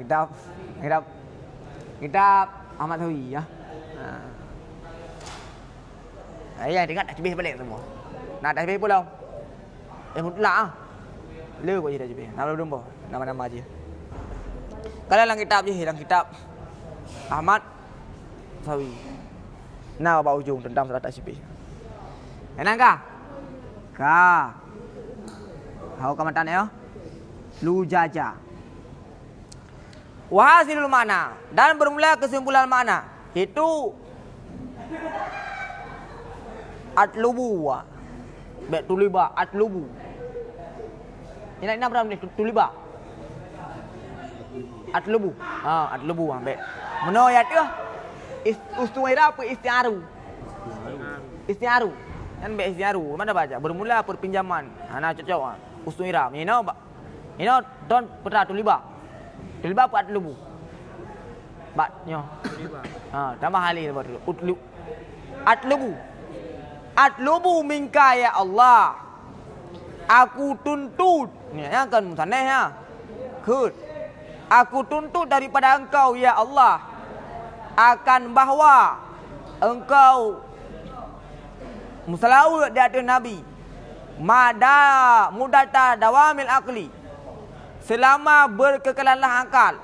kitab Ahmad Tawi ya. Ya, dengar tasbih balik semua. Nak tasbih pula. Mutlak ah. Le kau je tasbih. Nama belum nama-nama aja. Kalau lang kitab je, lang kitab Ahmad Tawi. Nah, bawa ujung tentang surat tasbih. Enak kah? Kah. Hau kamatan ya. Lujaja. Wahasilul makna dan bermula kesimpulan makna itu atlubu wa tuliba atlubu. Ini berapa ni tuliba? Atlubu. Atlubu ambek. Meno ayat tu ustuwaira apa istiaru? Istiaru. Kan be istiaru. Mana baca? Bermula perpinjaman. Ana cocok. Ustuwaira. Ini don putra tuliba. Tuliba apa atlubu? Batnya. Tuliba. Tambah hali baru. Atlubu. Atlubu minka ya Allah. Aku tuntut. Ni yang kan musanah ya. Good. Aku tuntut daripada engkau ya Allah akan bahawa engkau musalawat di atas Nabi mudata dawamil akli selama berkekalalah akal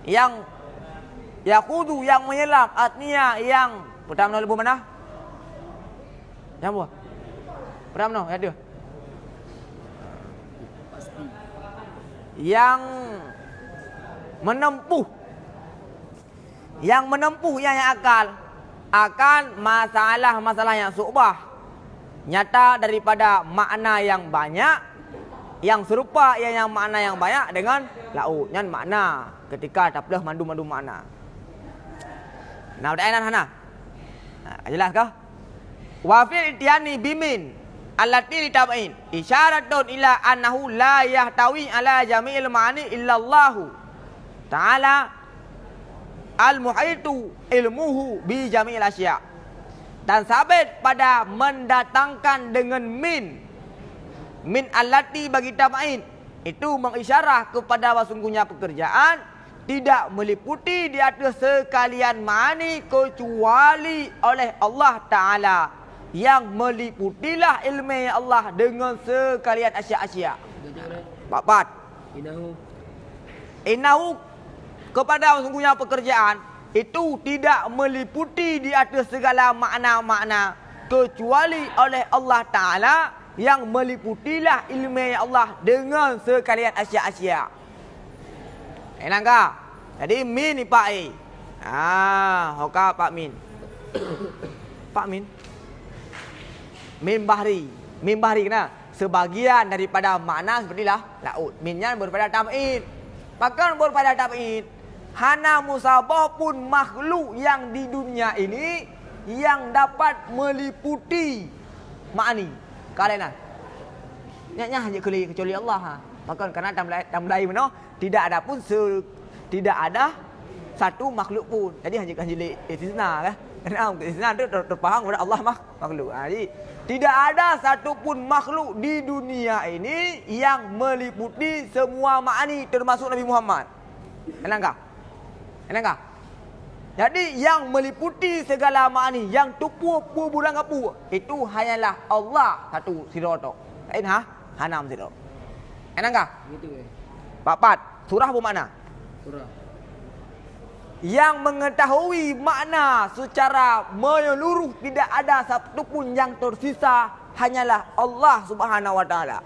yang yakudu yang menyelam artinya yang pertama lebih mana? Yang buah? Pertama ya dia. Yang menempuh yang akal akan masalah-masalah yang su'bah nyata daripada makna yang banyak yang serupa yang makna yang banyak dengan laut yang makna ketika taplah mandu makna. Nah, pertanyaan hana. Jelas kah? Wa fi itiyani bimin allati litabain isyaratun ila annahu la yahtawi ala jami'il ma'ani illa Allah Ta'ala al-muhitu ilmuhu bi jami'il asya. Dan sabit pada mendatangkan dengan min allati bagi tabain itu mengisyarah kepada bahawa sungguhnya pekerjaan tidak meliputi di atas sekalian ma'ani kecuali oleh Allah Ta'ala yang meliputilah ilmu Allah dengan sekalian asya-asya. Papat. Innahu kepada sungguhnya pekerjaan itu tidak meliputi di atas segala makna-makna kecuali oleh Allah Ta'ala yang meliputilah ilmu Allah dengan sekalian asya-asya. Enak tak? Jadi min ni Pak A. Hoka Pak Min. Pak Min. Min Bahri kena. sebagian daripada makna sepertilah laut. Minnya berpada tam'id. Bahkan berpada tam'id. Hana musabah pun makhluk yang di dunia ini yang dapat meliputi makni. Kalian nyanya hanya kecuali Allah ha. Maka karena tamlai mana tidak ada satu makhluk pun. Jadi hanya istisna kan. Karena istisna itu terpahang kepada Allah makhluk. Jadi tidak ada satu pun makhluk di dunia ini yang meliputi semua makni termasuk Nabi Muhammad. Enakah? Jadi yang meliputi segala makni, yang tupu bulan kapu, itu hanyalah Allah satu siroto. Lain hanam siroto. Enakah? Gitu ke? Papat, surah apa makna? Surah. Yang mengetahui makna secara menyeluruh, tidak ada satu pun yang tersisa, hanyalah Allah Subhanahu wa taala.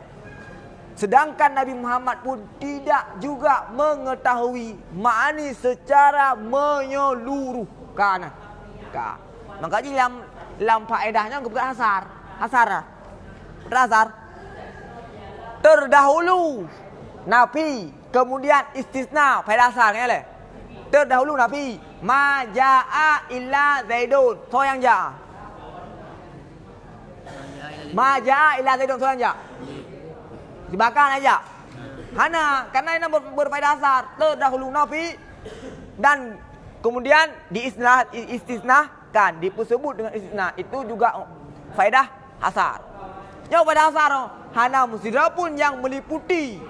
Sedangkan Nabi Muhammad pun tidak juga mengetahui makni secara menyeluruh. Makanya dalam faedahnya kebuka hasar. Terdahulu Nabi, kemudian istisna faedah hasar ni le. Terdahulu Nabi, ma jaa illa Zaidun, so yang jaa. Ma jaa illa Zaidun, so yang jaa. Dibakar aja. Hana, karena ini berfaedah dasar. Terdahulu Nabi dan kemudian diistisnakan, disebut dengan istisna. Itu juga faedah hasar. Yang faedah hasar, hana musyrah pun yang meliputi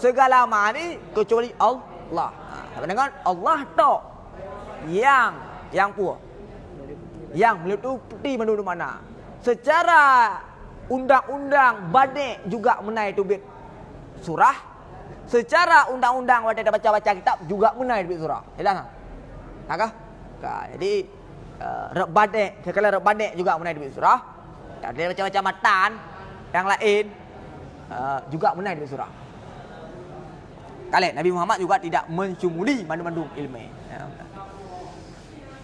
segala makni kecuali Allah. Dengan Allah tok yang meliputi menurut mana. Secara undang-undang badek juga menai tubik surah. Secara undang-undang wadah baca-baca kitab juga menai tubik surah. Jelas tak? Jadi badek, sekala badek juga menai tubik surah. Ada baca-baca matan yang lain juga menai tubik surah. Kalian Nabi Muhammad juga tidak mencumuli mandu-mandu ilmu.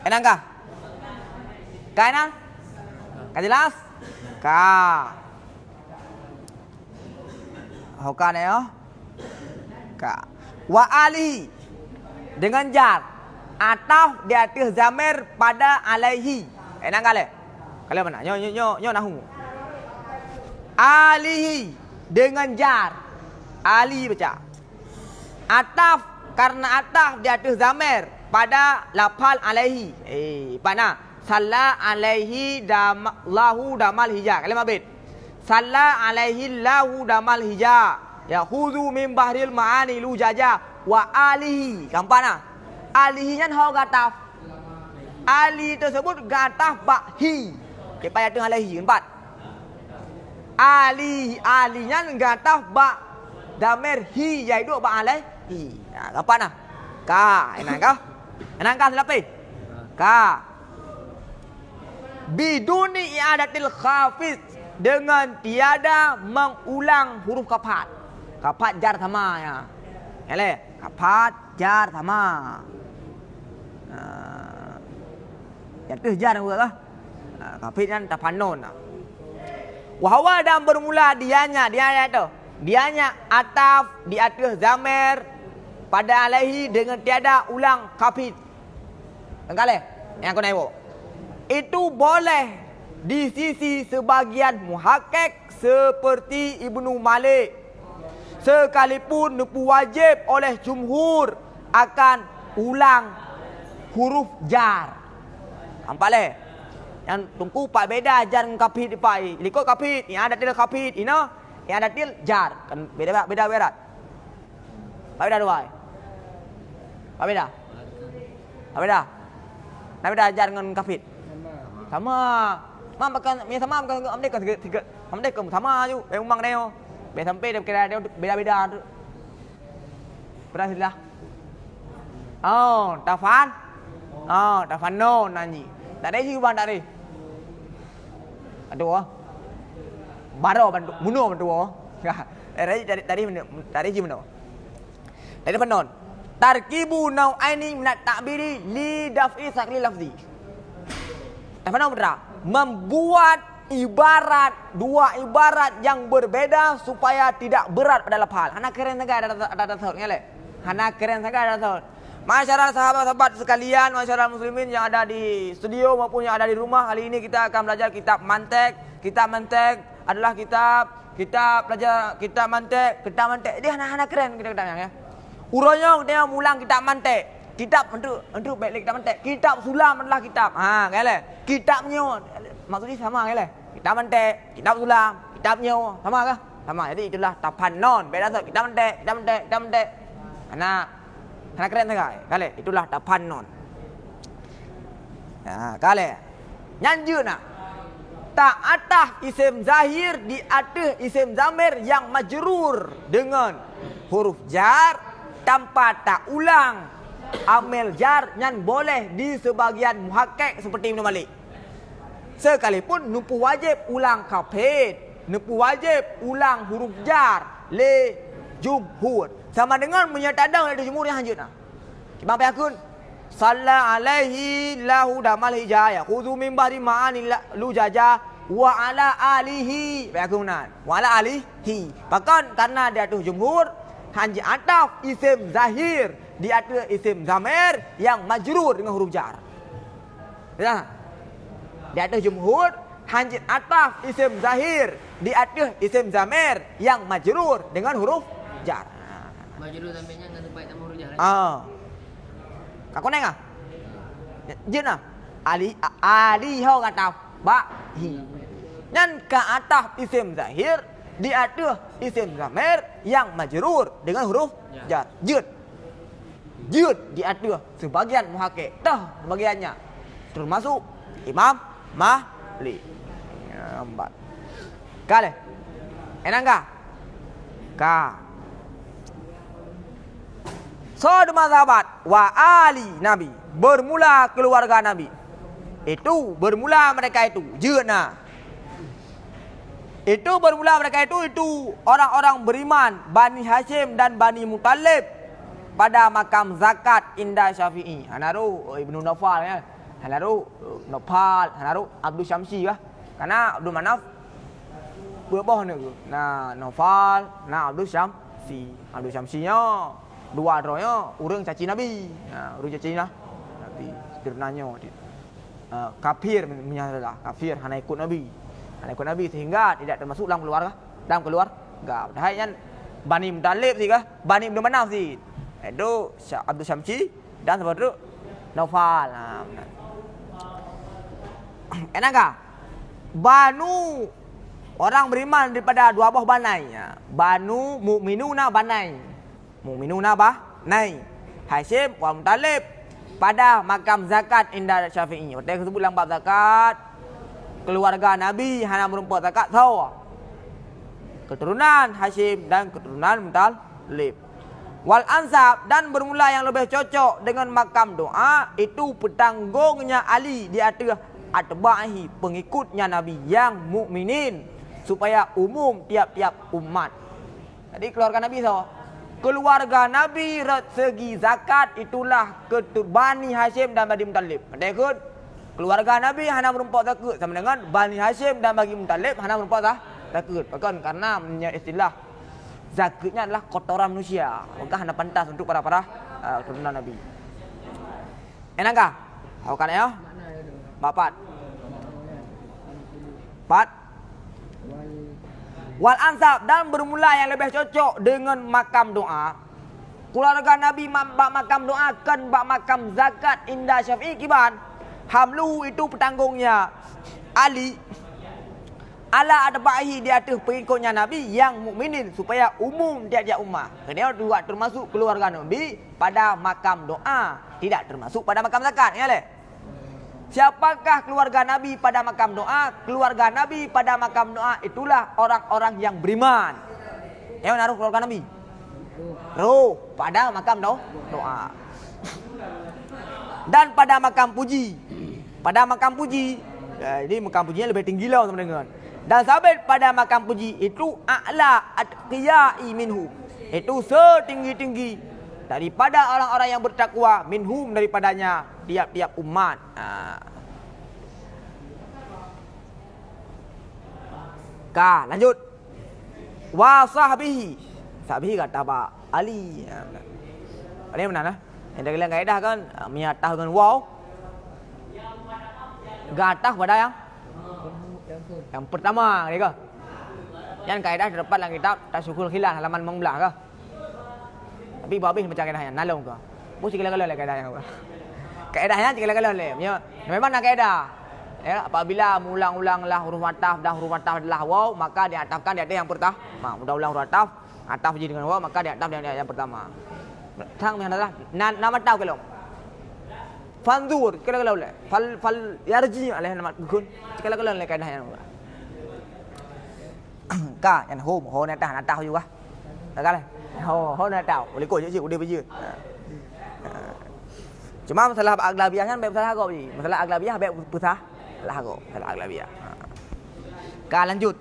Enakah? Kainan? Jelas? Hoka ni ya. Wa ali dengan jar atau di atas zamir pada alaihi. Enak kali? Kalian mana? Nyo nahu. Alihi dengan jar. Ali baca. Ataf karena ataf di atas zamir pada lafal alaihi. Mana? Salla alaihi lahu damal hija. Kalimah bait. Salla alaihi lahu damal hija. Ya khudu min bahril ma'ani lu jaja wa alihi. Kampana? Alihi nya ho gataf. Ali tersebut gataf bahi. Supaya tengah alaihi empat. Alinya gataf ba damir hi iaitu ba alaihi. Kampana? Enakah? Enakah selapis? Biduni i'adatil khafiz, dengan tiada mengulang huruf kapat. Kapat jar sama ya. Ele, kapat jar sama. Ya tu jar juga lah. Kapit kan tafanon. Wahwa dan bermula dianya tu. Dianya ataf di atas zamir pada alaihi dengan tiada ulang kapit. Engkale yang kau naik. Itu boleh di sisi sebagian muhakkik seperti Ibnu Malik. Sekalipun nepu wajib oleh jumhur akan ulang huruf jar. Nampak le? Yang tungku pak beda jar dengan kapit dipai. Liko kapit, yang ada til kapit, ino yang ada til jar. Kan beda. Pak beda dua. Pak beda. Nak beda jar dengan kapit. Sama. Mam makan sama makan amdek kan tiga. Amdek kan sama ju. Memang neo. Be sampai dia kira dia beda-beda. Berhasil lah. Tafan. Tafan no nanyi. Tak ada sih bang tak ada. Aduh. Baro bantu bunuh bantu. Tadi sih mana? Tadi panon. Tarkibu nau'aini minat ta'biri li daf'i sakli lafzi. Apa nama betul? Membuat dua ibarat yang berbeda supaya tidak berat pada lafal. Hana keren sangat ada tasawuf ngale. Hana keren sangat ada tasawuf. Masyarakat sahabat-sahabat sekalian, masyarakat muslimin yang ada di studio maupun yang ada di rumah, kali ini kita akan belajar kitab mantek. Kitab mantek adalah kita belajar kitab mantek. Kitab mantek dia hana keren kita ya. Urangnya dia mulang kitab mantek. Kitab untuk baik kitab mantek. Kitab sulam adalah kitab. Ngale. Kitabnya maksudnya sama ngale. Kitab mantek, kitab sulam, kitabnya sama kah? Sama. Jadi itulah tapannon. Beda tu kitab mantek. Hana keren sangat. Kale, itulah tapannon. Kale. Nyanjur nak. Tak atas isim zahir di atas isim zamir yang majrur dengan huruf jar tanpa tak ulang. Amil jar yang boleh di sebagian muhakkik seperti Ibn Malik. Sekalipun nupu wajib ulang kafid, nupu wajib ulang huruf jar le jumhur. Sama dengan menyatakan ada jumhur yang lanjutna. Imam Yakun salla alaihi lahu damal hijaya khudhu min bahri ma'ani lu jaja wa ala alihi bakunan wa ala alihi. Bahkan karena dia tu jumhur hanya ataf isim zahir di atas isim zamir yang majrur dengan huruf jar. Ya. Di atas jumhur hanya ataf isim zahir di atas isim zamir yang majrur dengan huruf jar. Majrur zamirnya dengan tempat nama huruf jar. Kau koneng ah? Jin ah? Ali hau kata ba hi. Dan ke ataf isim zahir di atas isim zamir yang majrur dengan huruf jar. Jud di atas sebagian muhakkik. Tah bagiannya termasuk Imam Malik. Empat. Kale. Enangka. Ka. Saudara sahabat wa ali Nabi. Bermula keluarga Nabi. Itu bermula mereka itu. Jeuna. Itu bermula mereka itu orang-orang beriman Bani Hashim dan Bani Muttalib pada makam zakat indah Syafi'i. Hanaru Ibnu Nawfal ya. Hanaru Nopal, hanaru Abdul Syamsi kah? Karena Abdul Manaf berbah ni ke. Nah, Nopal, nah Abdul Syamsi. Abdul Syamsinya dua rohnya urang caci Nabi. Nah, urang caci lah. Nabi sederhananya kafir menyatakan kafir hana ikut Nabi. Hana ikut Nabi sehingga tidak termasuk dalam keluarga. Enggak. Dahaian Bani Muttalib sih kah? Bani Ibnu Manaf sih. Itu Abdul Syamsi dan siapa tu? Naufal. Enak kah? Banu orang beriman daripada dua buah banai. Banu Mu'minuna banai. Mu'minuna banai. Hashim wa Muttalib pada makam zakat indah Syafi'i. Waktu tersebut dalam bab zakat keluarga Nabi hanya merupakan zakat tahu. Keturunan Hashim dan keturunan Muttalib. Wal ansab dan bermula yang lebih cocok dengan makam doa itu petanggungnya Ali di atas atbahi pengikutnya Nabi yang mukminin supaya umum tiap-tiap umat. Jadi keluarga Nabi sahaja. Keluarga Nabi segi zakat itulah Bani Hashim dan Bani Muttalib. Maksudnya keluarga Nabi hanya merupakan zakat sama dengan Bani Hashim dan Bani Muttalib hanya merupakan zakat. Bahkan karena istilah zakatnya adalah kotoran manusia. Maka hanya pantas untuk para keturunan Nabi. Enakkah? Tahu kan ya? Bapak. Wal ansab dan bermula yang lebih cocok dengan makam doa. Keluarga Nabi bak makam doa kan bak makam zakat indah Syafi'i kiban. Hamlu itu petanggungnya Ali ala adbahi di atas pengikutnya Nabi yang mukminin supaya umum tiap-tiap umat. Kerana juga termasuk keluarga Nabi pada makam doa, tidak termasuk pada makam zakat. Ya le? Siapakah keluarga Nabi pada makam doa? Keluarga Nabi pada makam doa itulah orang-orang yang beriman. Yang naruh keluarga Nabi? Roh pada makam doa. Dan pada makam puji. Pada makam puji. Jadi makam pujinya lebih tinggi lah teman-teman. Dan sabit pada makam puji itu a'la atqiyai minhum. Itu setinggi-tinggi daripada orang-orang yang bertakwa minhum daripadanya tiap-tiap umat. Ka, lanjut. Wa sahbihi. Sahbihi kata Pak Ali. Ini benar lah. Yang dalam kaedah kan miatah dengan waw. Gatah pada yang pertama, gitu. Yang kaedah terdapat dalam kitab Tasyukul Khilaf halaman 19 ke. Tapi babih macam kaedahnya nalung ke. Bu sikala-kala le kaedahnya ke. Kaedahnya sikala-kala le. Memang nak kaedah. Ya, apabila mengulang-ulanglah huruf ataf dan huruf ataf adalah waw, maka diatafkan di atas yang pertama. Mudah ulang huruf ataf, ataf jadi dengan waw, maka diataf di atas yang pertama. Tang mana adalah nama tahu kalau. Fanzur, sikala-kala le. Fal yarji alaihi nama kun. Sikala-kala le kaedahnya. Ka yang ho nak tahu juga. Tak kala. Ho nak tahu. Boleh kau je udah berje. Cuma masalah aglabiah kan baik masalah kau je. Masalah aglabiah baik pusah lah kau. Masalah aglabiah. Ka lanjut.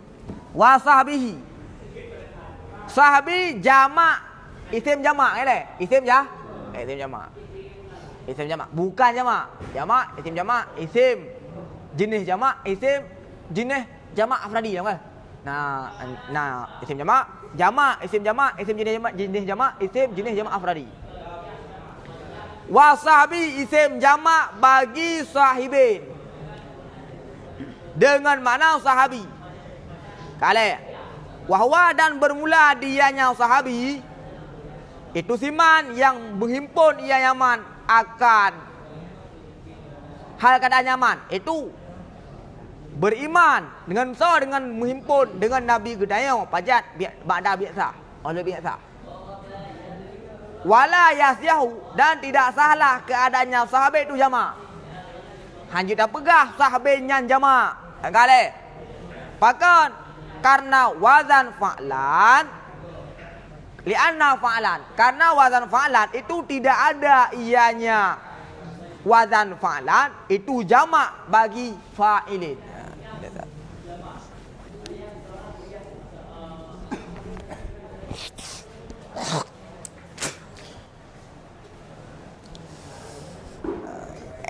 Wa sahbihi. Sahbi jamak isim jamak kan le? Isim ja? Isim jamak. Isim jamak. Bukan jamak. Jamak isim jamak, isim jenis jamak, isim jenis jamak afradi kan? Nah, isim jamak, isim jamak, isim jenis jamak, isim jenis jamak afradi. Wa sahbi isim jamak bagi sahibin. Dengan makna sahabi. Kale. Wahwa dan bermula dianya sahabi. Itu siman yang berhimpun ia nyaman akan hal keadaan nyaman. Itu beriman dengan menghimpun dengan Nabi Gedayo pajat ba'da biasa oleh biasa. Wala yasyahu dan tidak salah keadaannya sahabat itu jamak. Hanya tak pegah sahabatnya jamak. Kale. Bahkan karena wazan fa'lan li'anna fa'lan. Karena wazan fa'lan itu tidak ada ianya. Wazan fa'lan itu jamak bagi fa'ilin.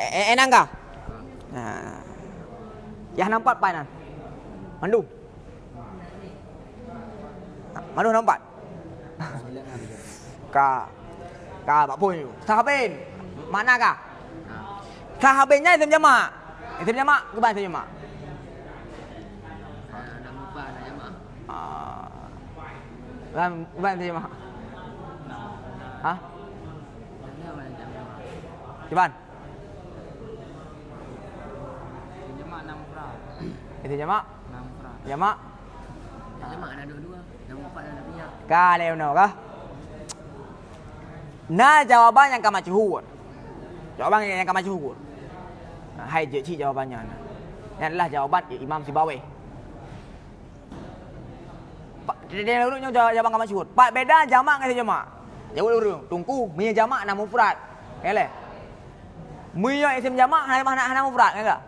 Enang kah? Nah. Yang nampak panan. Mandu. Mandu nampak. Ka Pak Pun. Sahabin. Mana kah? Sahabinnya isim jamak. Isim jamak ke bahasa jamak? Ada muka, ada jamak. Bukan isim jamak. Hah? Cuman. Jamak 6 fra. Isim jamak? 6 fra. Jamak? Jamak ada dua-dua. Yang empat ada punya. Kah leono kah? Nah jawaban yang kamu cuhur. Jawaban yang kamu cuhur. Hai je cik jawabannya. Ini adalah jawaban Imam Sibawai. Dia dulunya jawaban kamu cuhur. Pak beda jamak dengan jamak. Jawab dulu. Tunggu mie jamak nama mufrad. Kale. Mie isim jamak nama mufrad enggak?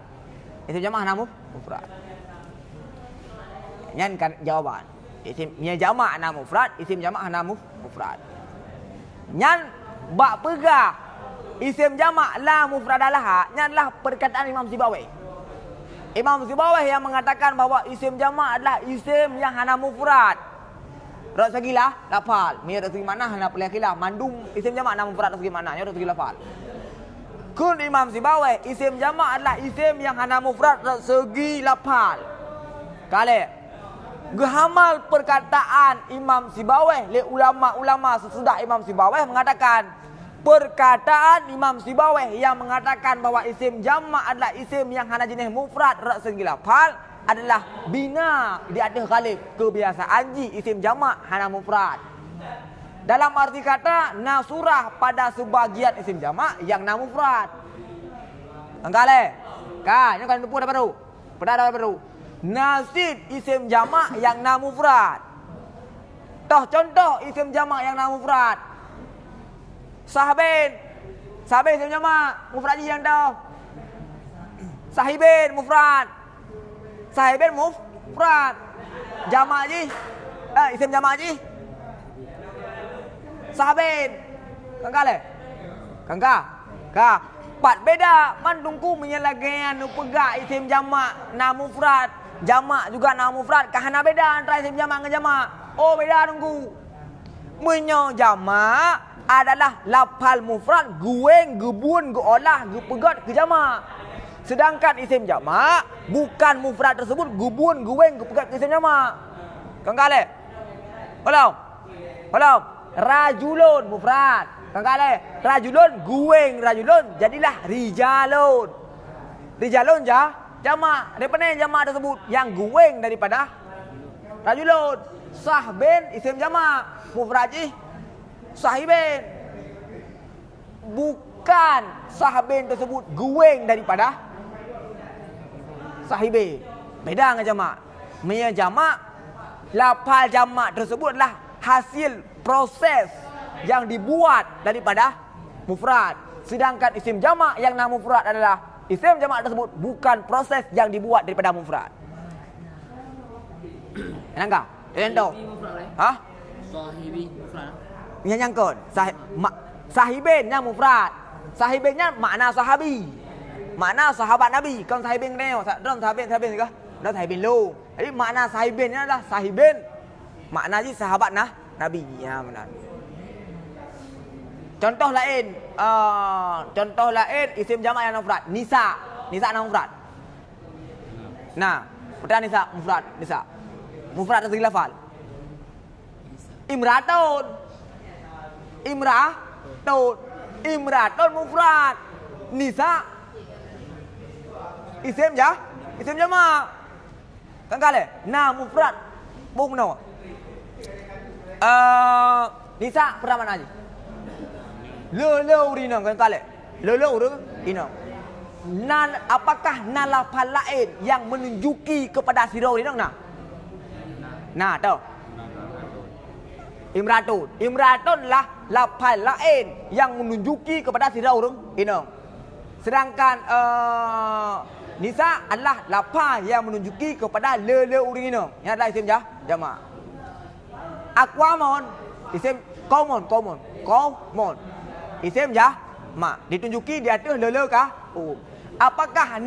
Isim jamak nama mufrad. Nyan kan jawaban. Isim mie jamak nama mufrad, isim jamak nama mufrad. Nyan bak pegah isim jamak la mufradalah nyanlah perkataan Imam Sibawai. Imam Sibawai yang mengatakan bahawa isim jamak adalah isim yang hana mufrad. Rak segilah lafal. Mi rak segi makna hana pelakhilah mandum isim jamak hana mufrad rak segi maknanya rak segi lafal. Kun Imam Sibawai isim jamak adalah isim yang hana mufrad rak segi lafal. Kale gehamal perkataan Imam Sibawai le ulama-ulama sesudah Imam Sibawai mengatakan perkataan Imam Sibawai yang mengatakan bahawa isim jamak adalah isim yang hana jenis mufrad rak segi lafal adalah bina di atas ghalib kebiasaan ji isim jamak hana mufrad. Dalam arti kata nasurah pada sebagian isim jamak yang hana mufrad. Engkale. Ka, ini kan lupa dah baru. Pada baru. Nasid isim jamak yang hana mufrad. Toh contoh isim jamak yang hana mufrad. Sahabin. Sahabin isim jamak mufrad yang tahu. Sahibin mufrad. Sahibin mufrad. Jamak ji. Isim jamak ji. Sahabin. Kangka le? Kangka. Ka. Pat beda man tungku menyalagian pegak isim jamak na mufrad jamak juga nama mufrad. Kahana beda antara isim jamak dengan jamak. Oh beda tunggu. Menyo jamak adalah lafal mufrad gueng, gebun, geolah, gepegat, ke jamak. Sedangkan isim jamak bukan mufrad tersebut gubun, gueng, gepegat, ke isim jamak. Kang kale. Belum? Belum. Rajulun mufrad. Kang kale. Rajulun gueng rajulun jadilah rijalun. Rijalun jamak. Daripada jamak tersebut yang gueng daripada rajulun. Sahbin isim jamak. Mufrad sahibin. Bukan sahbin tersebut gueng daripada sahibin. Beda dengan jamak. Maya jamak, lafal jamak tersebut adalah hasil proses yang dibuat daripada mufrad. Sedangkan isim jamak yang nama mufrad adalah isim jamak tersebut bukan proses yang dibuat daripada mufrad. Enggak? Entah. Hah? Sahibi mufrad. Yang nyangkut. Sahibin yang mufrad. Sahibinnya makna sahabi. Makna sahabat Nabi. Kan sahibin kena. Dalam sahibin ke? Dalam sahibin lu. Jadi makna sahibinnya adalah sahibin. Makna je sahabat Nabi. Ya benar. Contoh lain isim jamak yang mufrad. Nisa. Nisa nama mufrad. Nah, pertanyaan nisa mufrad. Nisa. Mufrad dari segi lafal. Imratun. Imratun mufrad. Nisa isim jamak. Kan kale? Nah mufrad. Bung no. Nisa pernah mana aja? Lelau rina kan kale. Lelau rina. Apakah lafal lain yang menunjuki kepada sirau rina nah? Nah, tahu. Imratun lah lafal lain yang menunjuki kepada sirau rina. Sedangkan nisa adalah lafal yang menunjuki kepada lelau rina. Yang adalah isim jamak. Aqwamun isim qaumun. Isim jamak ditunjuki di atas lelau kah? Apakah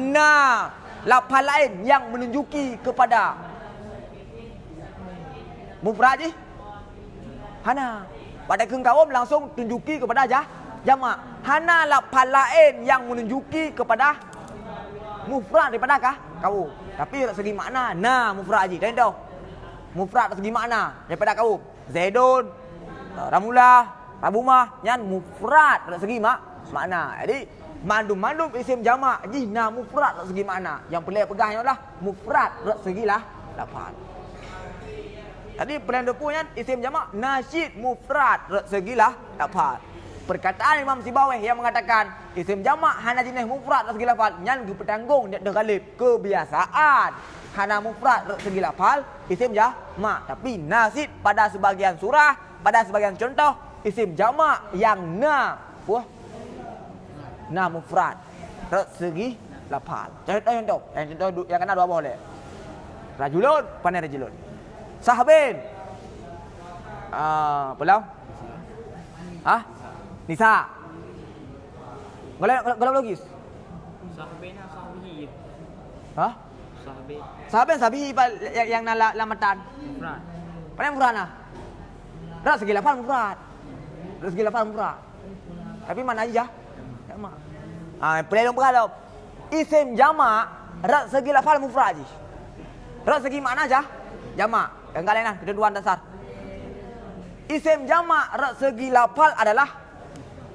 lafal lain yang menunjuki kepada mufrad je? Hana. Pada kaum langsung tunjuki kepada jamak. Hana lafal lain yang menunjuki kepada mufrad daripada kah? Kaum. Tapi dari segi makna mufrad je. Tahu? Mufrad dari segi makna daripada kaum. Zaidun, Ramullah, Rabumah yang mufrad dari segi makna. Jadi mandum isim jamak je mufrad dari segi makna. Yang boleh pegahnya adalah mufrad dari segi lafal. Tadi pilihan depunya isim jamak nasyid mufrad dari segi lafal. Perkataan Imam Sibawih yang mengatakan isim jamak hana jenis mufrad dari segi lafal yang bertanggung dia galib kebiasaan. Hana mufrad dari segi lafal isim jamak, tapi nasyid pada sebagian surah, pada sebagian contoh isim jamak yang mufrad dari segi lafal. Contoh yang kena dua boleh. Rajulun, pandai rajulun. Sahbin. Pulau? Nisa. Kalau logis. Sahbin sahbih. Sahabi yang lamatan. Mufrad. Pandai mufrad nah. Dari segi lafal mufrad. Tapi mana aja? Jamak. Pelajang berhalap. Isim jamak dari segi lafal mufrad je. Dari segi makna aja? Jamak. Yang kalian kedudukan dasar. Isim jamak dari segi lafal adalah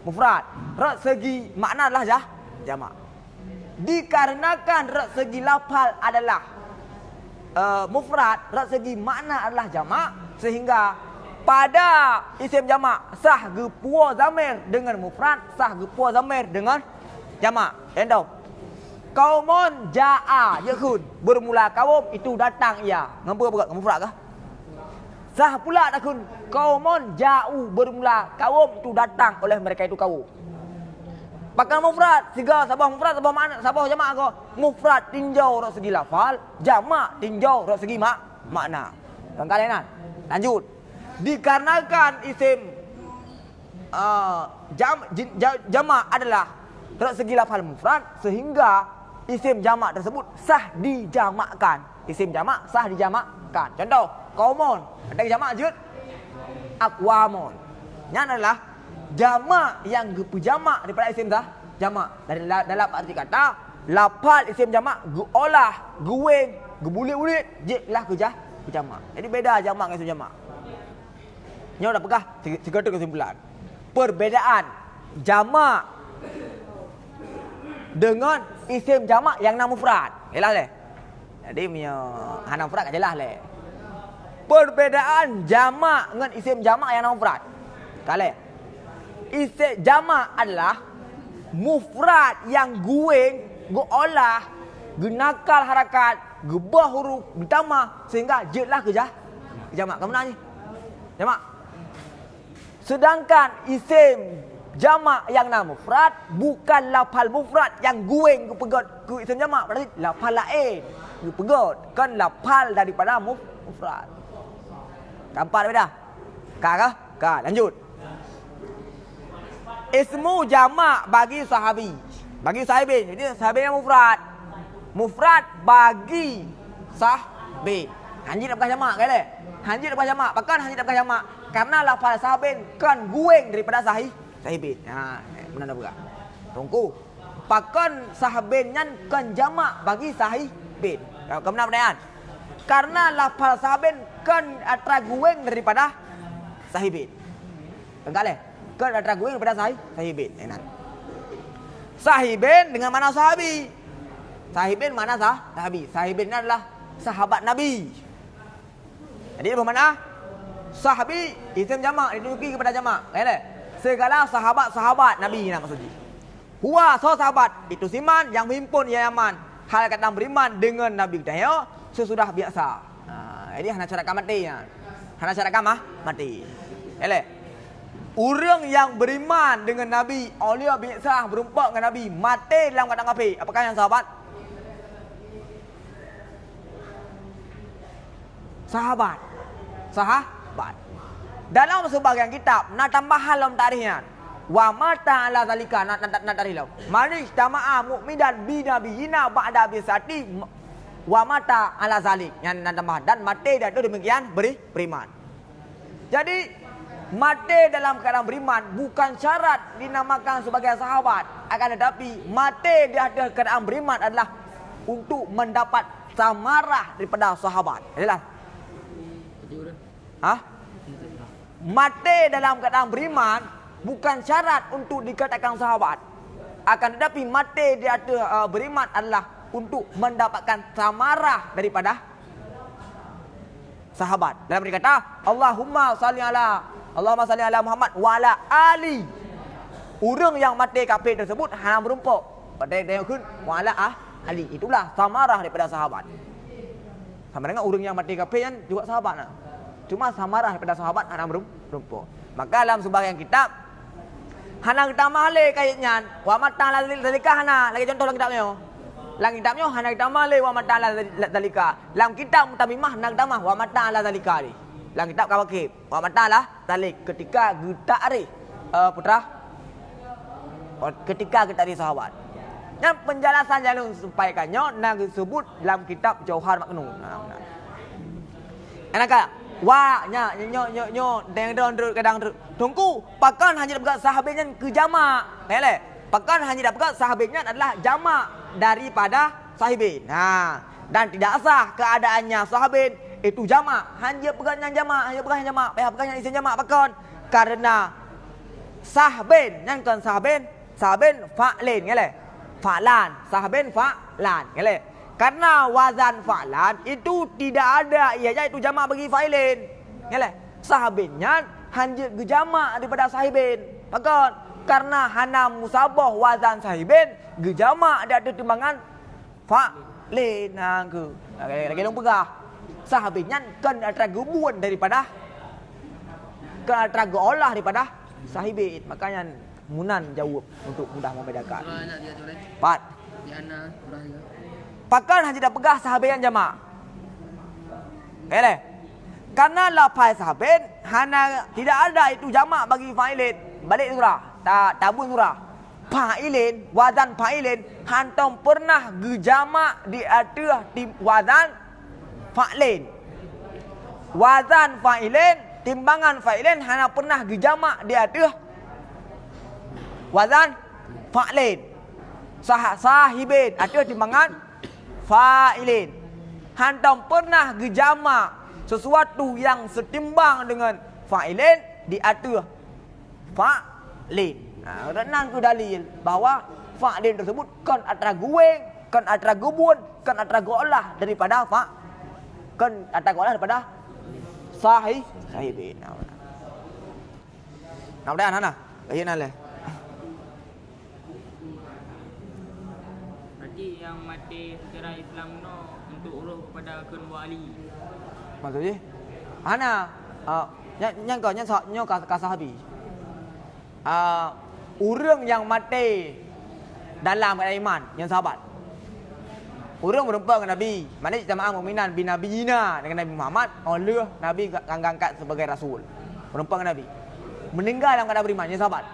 mufrad. Dari segi makna adalah jamak. Dikarenakan dari segi lafal adalah mufrad, dari segi makna adalah jamak, sehingga pada isim jamak sah gepua zamir dengan mufrad, sah gepua zamir dengan jamak. Tahu? Qaumun jaa yakun, bermula kaum itu datang ia. Ngapa berat mufrad kah? Sah pula takun qaumun ja'u, bermula kaum itu datang oleh mereka itu kaum. Pakai mufrad, tiga sabah mufrad, sabah makna, sabah jamak ko. Mufrad tinjau dari segi lafal, jamak tinjau dari segi makna. Kan kalian lanjut. Dikarenakan isim jamak adalah dari segi lafal mufrad, sehingga isim jamak tersebut sah dijamakkan isim jamak sah dijamakkan. Contoh, qaumun ada jamak jud aqwamun. Nya adalah jamak yang berjamak daripada isim sah jamak. Dalam arti kata lafal isim jamak olah, gueng, gebulit-bulit jelah jamak. Jadi beda jamak dengan isim jamak. Nya dah pegah tiga kesimpulan. Perbezaan jamak dengan isim jamak yang nama mufrad. Jelas leh. Jadi punya hana mufrad jelas leh. Perbezaan jamak dengan isim jamak yang nama mufrad. Kale. Isim jamak adalah mufrad yang gueng, olah, genakal harakat, gebah huruf, ditambah sehingga jelah ke jamak. Kamu nanya? Jamak. Sedangkan isim jamak yang nama mufrad bukan lafal mufrad yang gueng pegot ke isim jamak, berarti lafal lain pegot kan lafal daripada mufrad. Nampak beda? Kah? Kah, lanjut. Ismu jamak bagi sahabi. Bagi sahabi. Jadi sahabi yang mufrad. Mufrad bagi sahabi. Hanji nak bukan jamak kan? Hanji nak bukan jamak. Bahkan hanji nak bukan jamak karena lafal sahabin kan gueng daripada sahibin. Ha, mana buka? Tunggu. Bahkan sahabinnya kan jamak bagi sahibin. Kamu nak pertanyaan? Karena lafal sahabin kan atra gueng daripada sahibin. Enggak leh? Kan atra gueng daripada sahibin. Enak. Sahibin dengan mana sahabi? Sahibin mana sahabi? Sahibin adalah sahabat Nabi. Jadi bermakna sahabi isim jamak diduduki kepada jamak. Kan? Segala sahabat-sahabat Nabi nak maksudnya. Huwa sahabat itu siman yang menghimpun yaman hal kata beriman dengan Nabi kita sesudah biasa. Jadi hana cara mati ya. Hana cara mati. Ele. Orang yang beriman dengan Nabi, aulia biasa berumpa dengan Nabi, mati dalam keadaan kafir. Apakah yang sahabat? Sahabat. Dalam sebagian kitab nak tambah halam tarikhnya. Wa mata ala zalika nak tarikhlau. Manis tama'a mu'midan bi nabiyina ba'da bisati wa mata ala zalik. Yang nak tambah dan mati dia itu demikian beriman. Jadi mati dalam keadaan beriman bukan syarat dinamakan sebagai sahabat. Akan tetapi mati di atas keadaan beriman adalah untuk mendapat samarah daripada sahabat. Jelas? Hah? Mati dalam keadaan beriman bukan syarat untuk dikatakan sahabat. Akan tetapi mati di atas beriman adalah untuk mendapatkan samarah daripada sahabat. Dalam dikata Allahumma salli ala Muhammad wa ala ali. Orang yang mati kafir tersebut hanya berumpuk pada yang kun wa ala ali. Itulah samarah daripada sahabat. Sama dengan orang yang mati kafir kan juga sahabat nah. Cuma samarah daripada sahabat hanya berumpuk. Maka dalam sebagian kitab hana kita mahale kayaknya wa mata zalika hana lagi contoh dalam kitabnya. Dalam kitabnya hana kita mahale wa mata zalika. Dalam kitab Mutamimah hana kita mah wa mata zalika ni. Dalam kitab Kawakib wa mata zalik ketika kita ari putra ketika kita ari sahabat. Dan penjelasan jalur sampaikannya nak disebut dalam kitab Jauhar Maknun. Enakah? Wah, nyo deng kadang tunggu pakan hanya dapat sahabatnya ke jamak. Lele. Pakan hanya dapat sahabatnya adalah jamak daripada sahibin. Nah, dan tidak sah keadaannya sahabat itu jamak. Hanya pegangnya jamak, pegangnya isim jamak pakan karena sahabin yang kan sahabin fa'lin ngele. Fa'lan, sahabin fa'lan ngele. Karena wazan fa'lan itu tidak ada ianya itu jamak bagi fa'ilin. Yalah, sahabinnya hanya gejamak daripada sahibin. Maka karena hana musabah wazan sahibin, gejamak ada timbangan fa'lin nangku. Lagi dong pegah. Sahabinnya kan ada gubuan daripada kan ada olah daripada sahibin. Makanya munan jawab untuk mudah membedakan. Pat. Pakan hanya dah pegah sahabat yang jamak. Boleh? Karena lafaz sahabat hana tidak ada itu jamak bagi fa'ilin. Balik surah, tabun surah. Fa'ilin, wazan fa'ilin hantam pernah gejamak di atas wazan fa'lin. Wazan fa'ilin, timbangan fa'ilin hana pernah gejamak di atas wazan fa'lin. Sahibin ada timbangan fa'ilin. Hantam pernah gejamak sesuatu yang setimbang dengan fa'ilin di atas fa'lin. Renang tu dalil bahawa fa'lin tersebut kan antara gueng, kan antara gubun, kan antara golah daripada kan antara golah daripada sahibin. Nào đây anh hả? Đây này leh. Berarti yang mati secara Islam no untuk uruh kepada kun wali. Maksudnya? Ana yang kau nyo ka sahabi. Orang yang mati dalam keadaan iman yang sahabat. Orang berjumpa dengan Nabi, mana jamaah mukminan bin nabiyina dengan Nabi Muhammad, oleh Nabi angkat sebagai rasul. Berjumpa dengan Nabi. Meninggal dalam keadaan beriman, ya sahabat.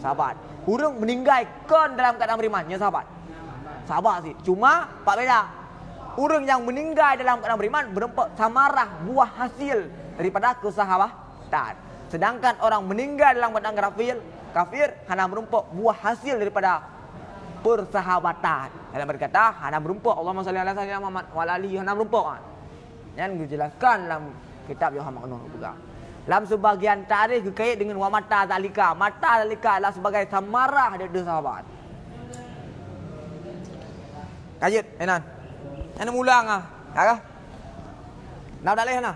Sahabat. Orang meninggalkan dalam keadaan beriman, ya sahabat. Sahabat sih. Cuma pak beda. Orang yang meninggal dalam keadaan beriman berjumpa samarah buah hasil daripada kesahabatan. Sedangkan orang meninggal dalam keadaan kafir hanya berjumpa buah hasil daripada persahabatan. Dalam berkata hana berumpa Allahumma salli ala sayyidina Muhammad wa ala alihi hana berumpa kan. Yang dijelaskan dalam kitab Yohan Maknun juga. Dalam sebagian tarikh berkait dengan wa mata zalika. Mata zalika adalah sebagai samarah dari sahabat. Kajit, enan. Ana mulang ah. Ya kah? Nào dalih hana.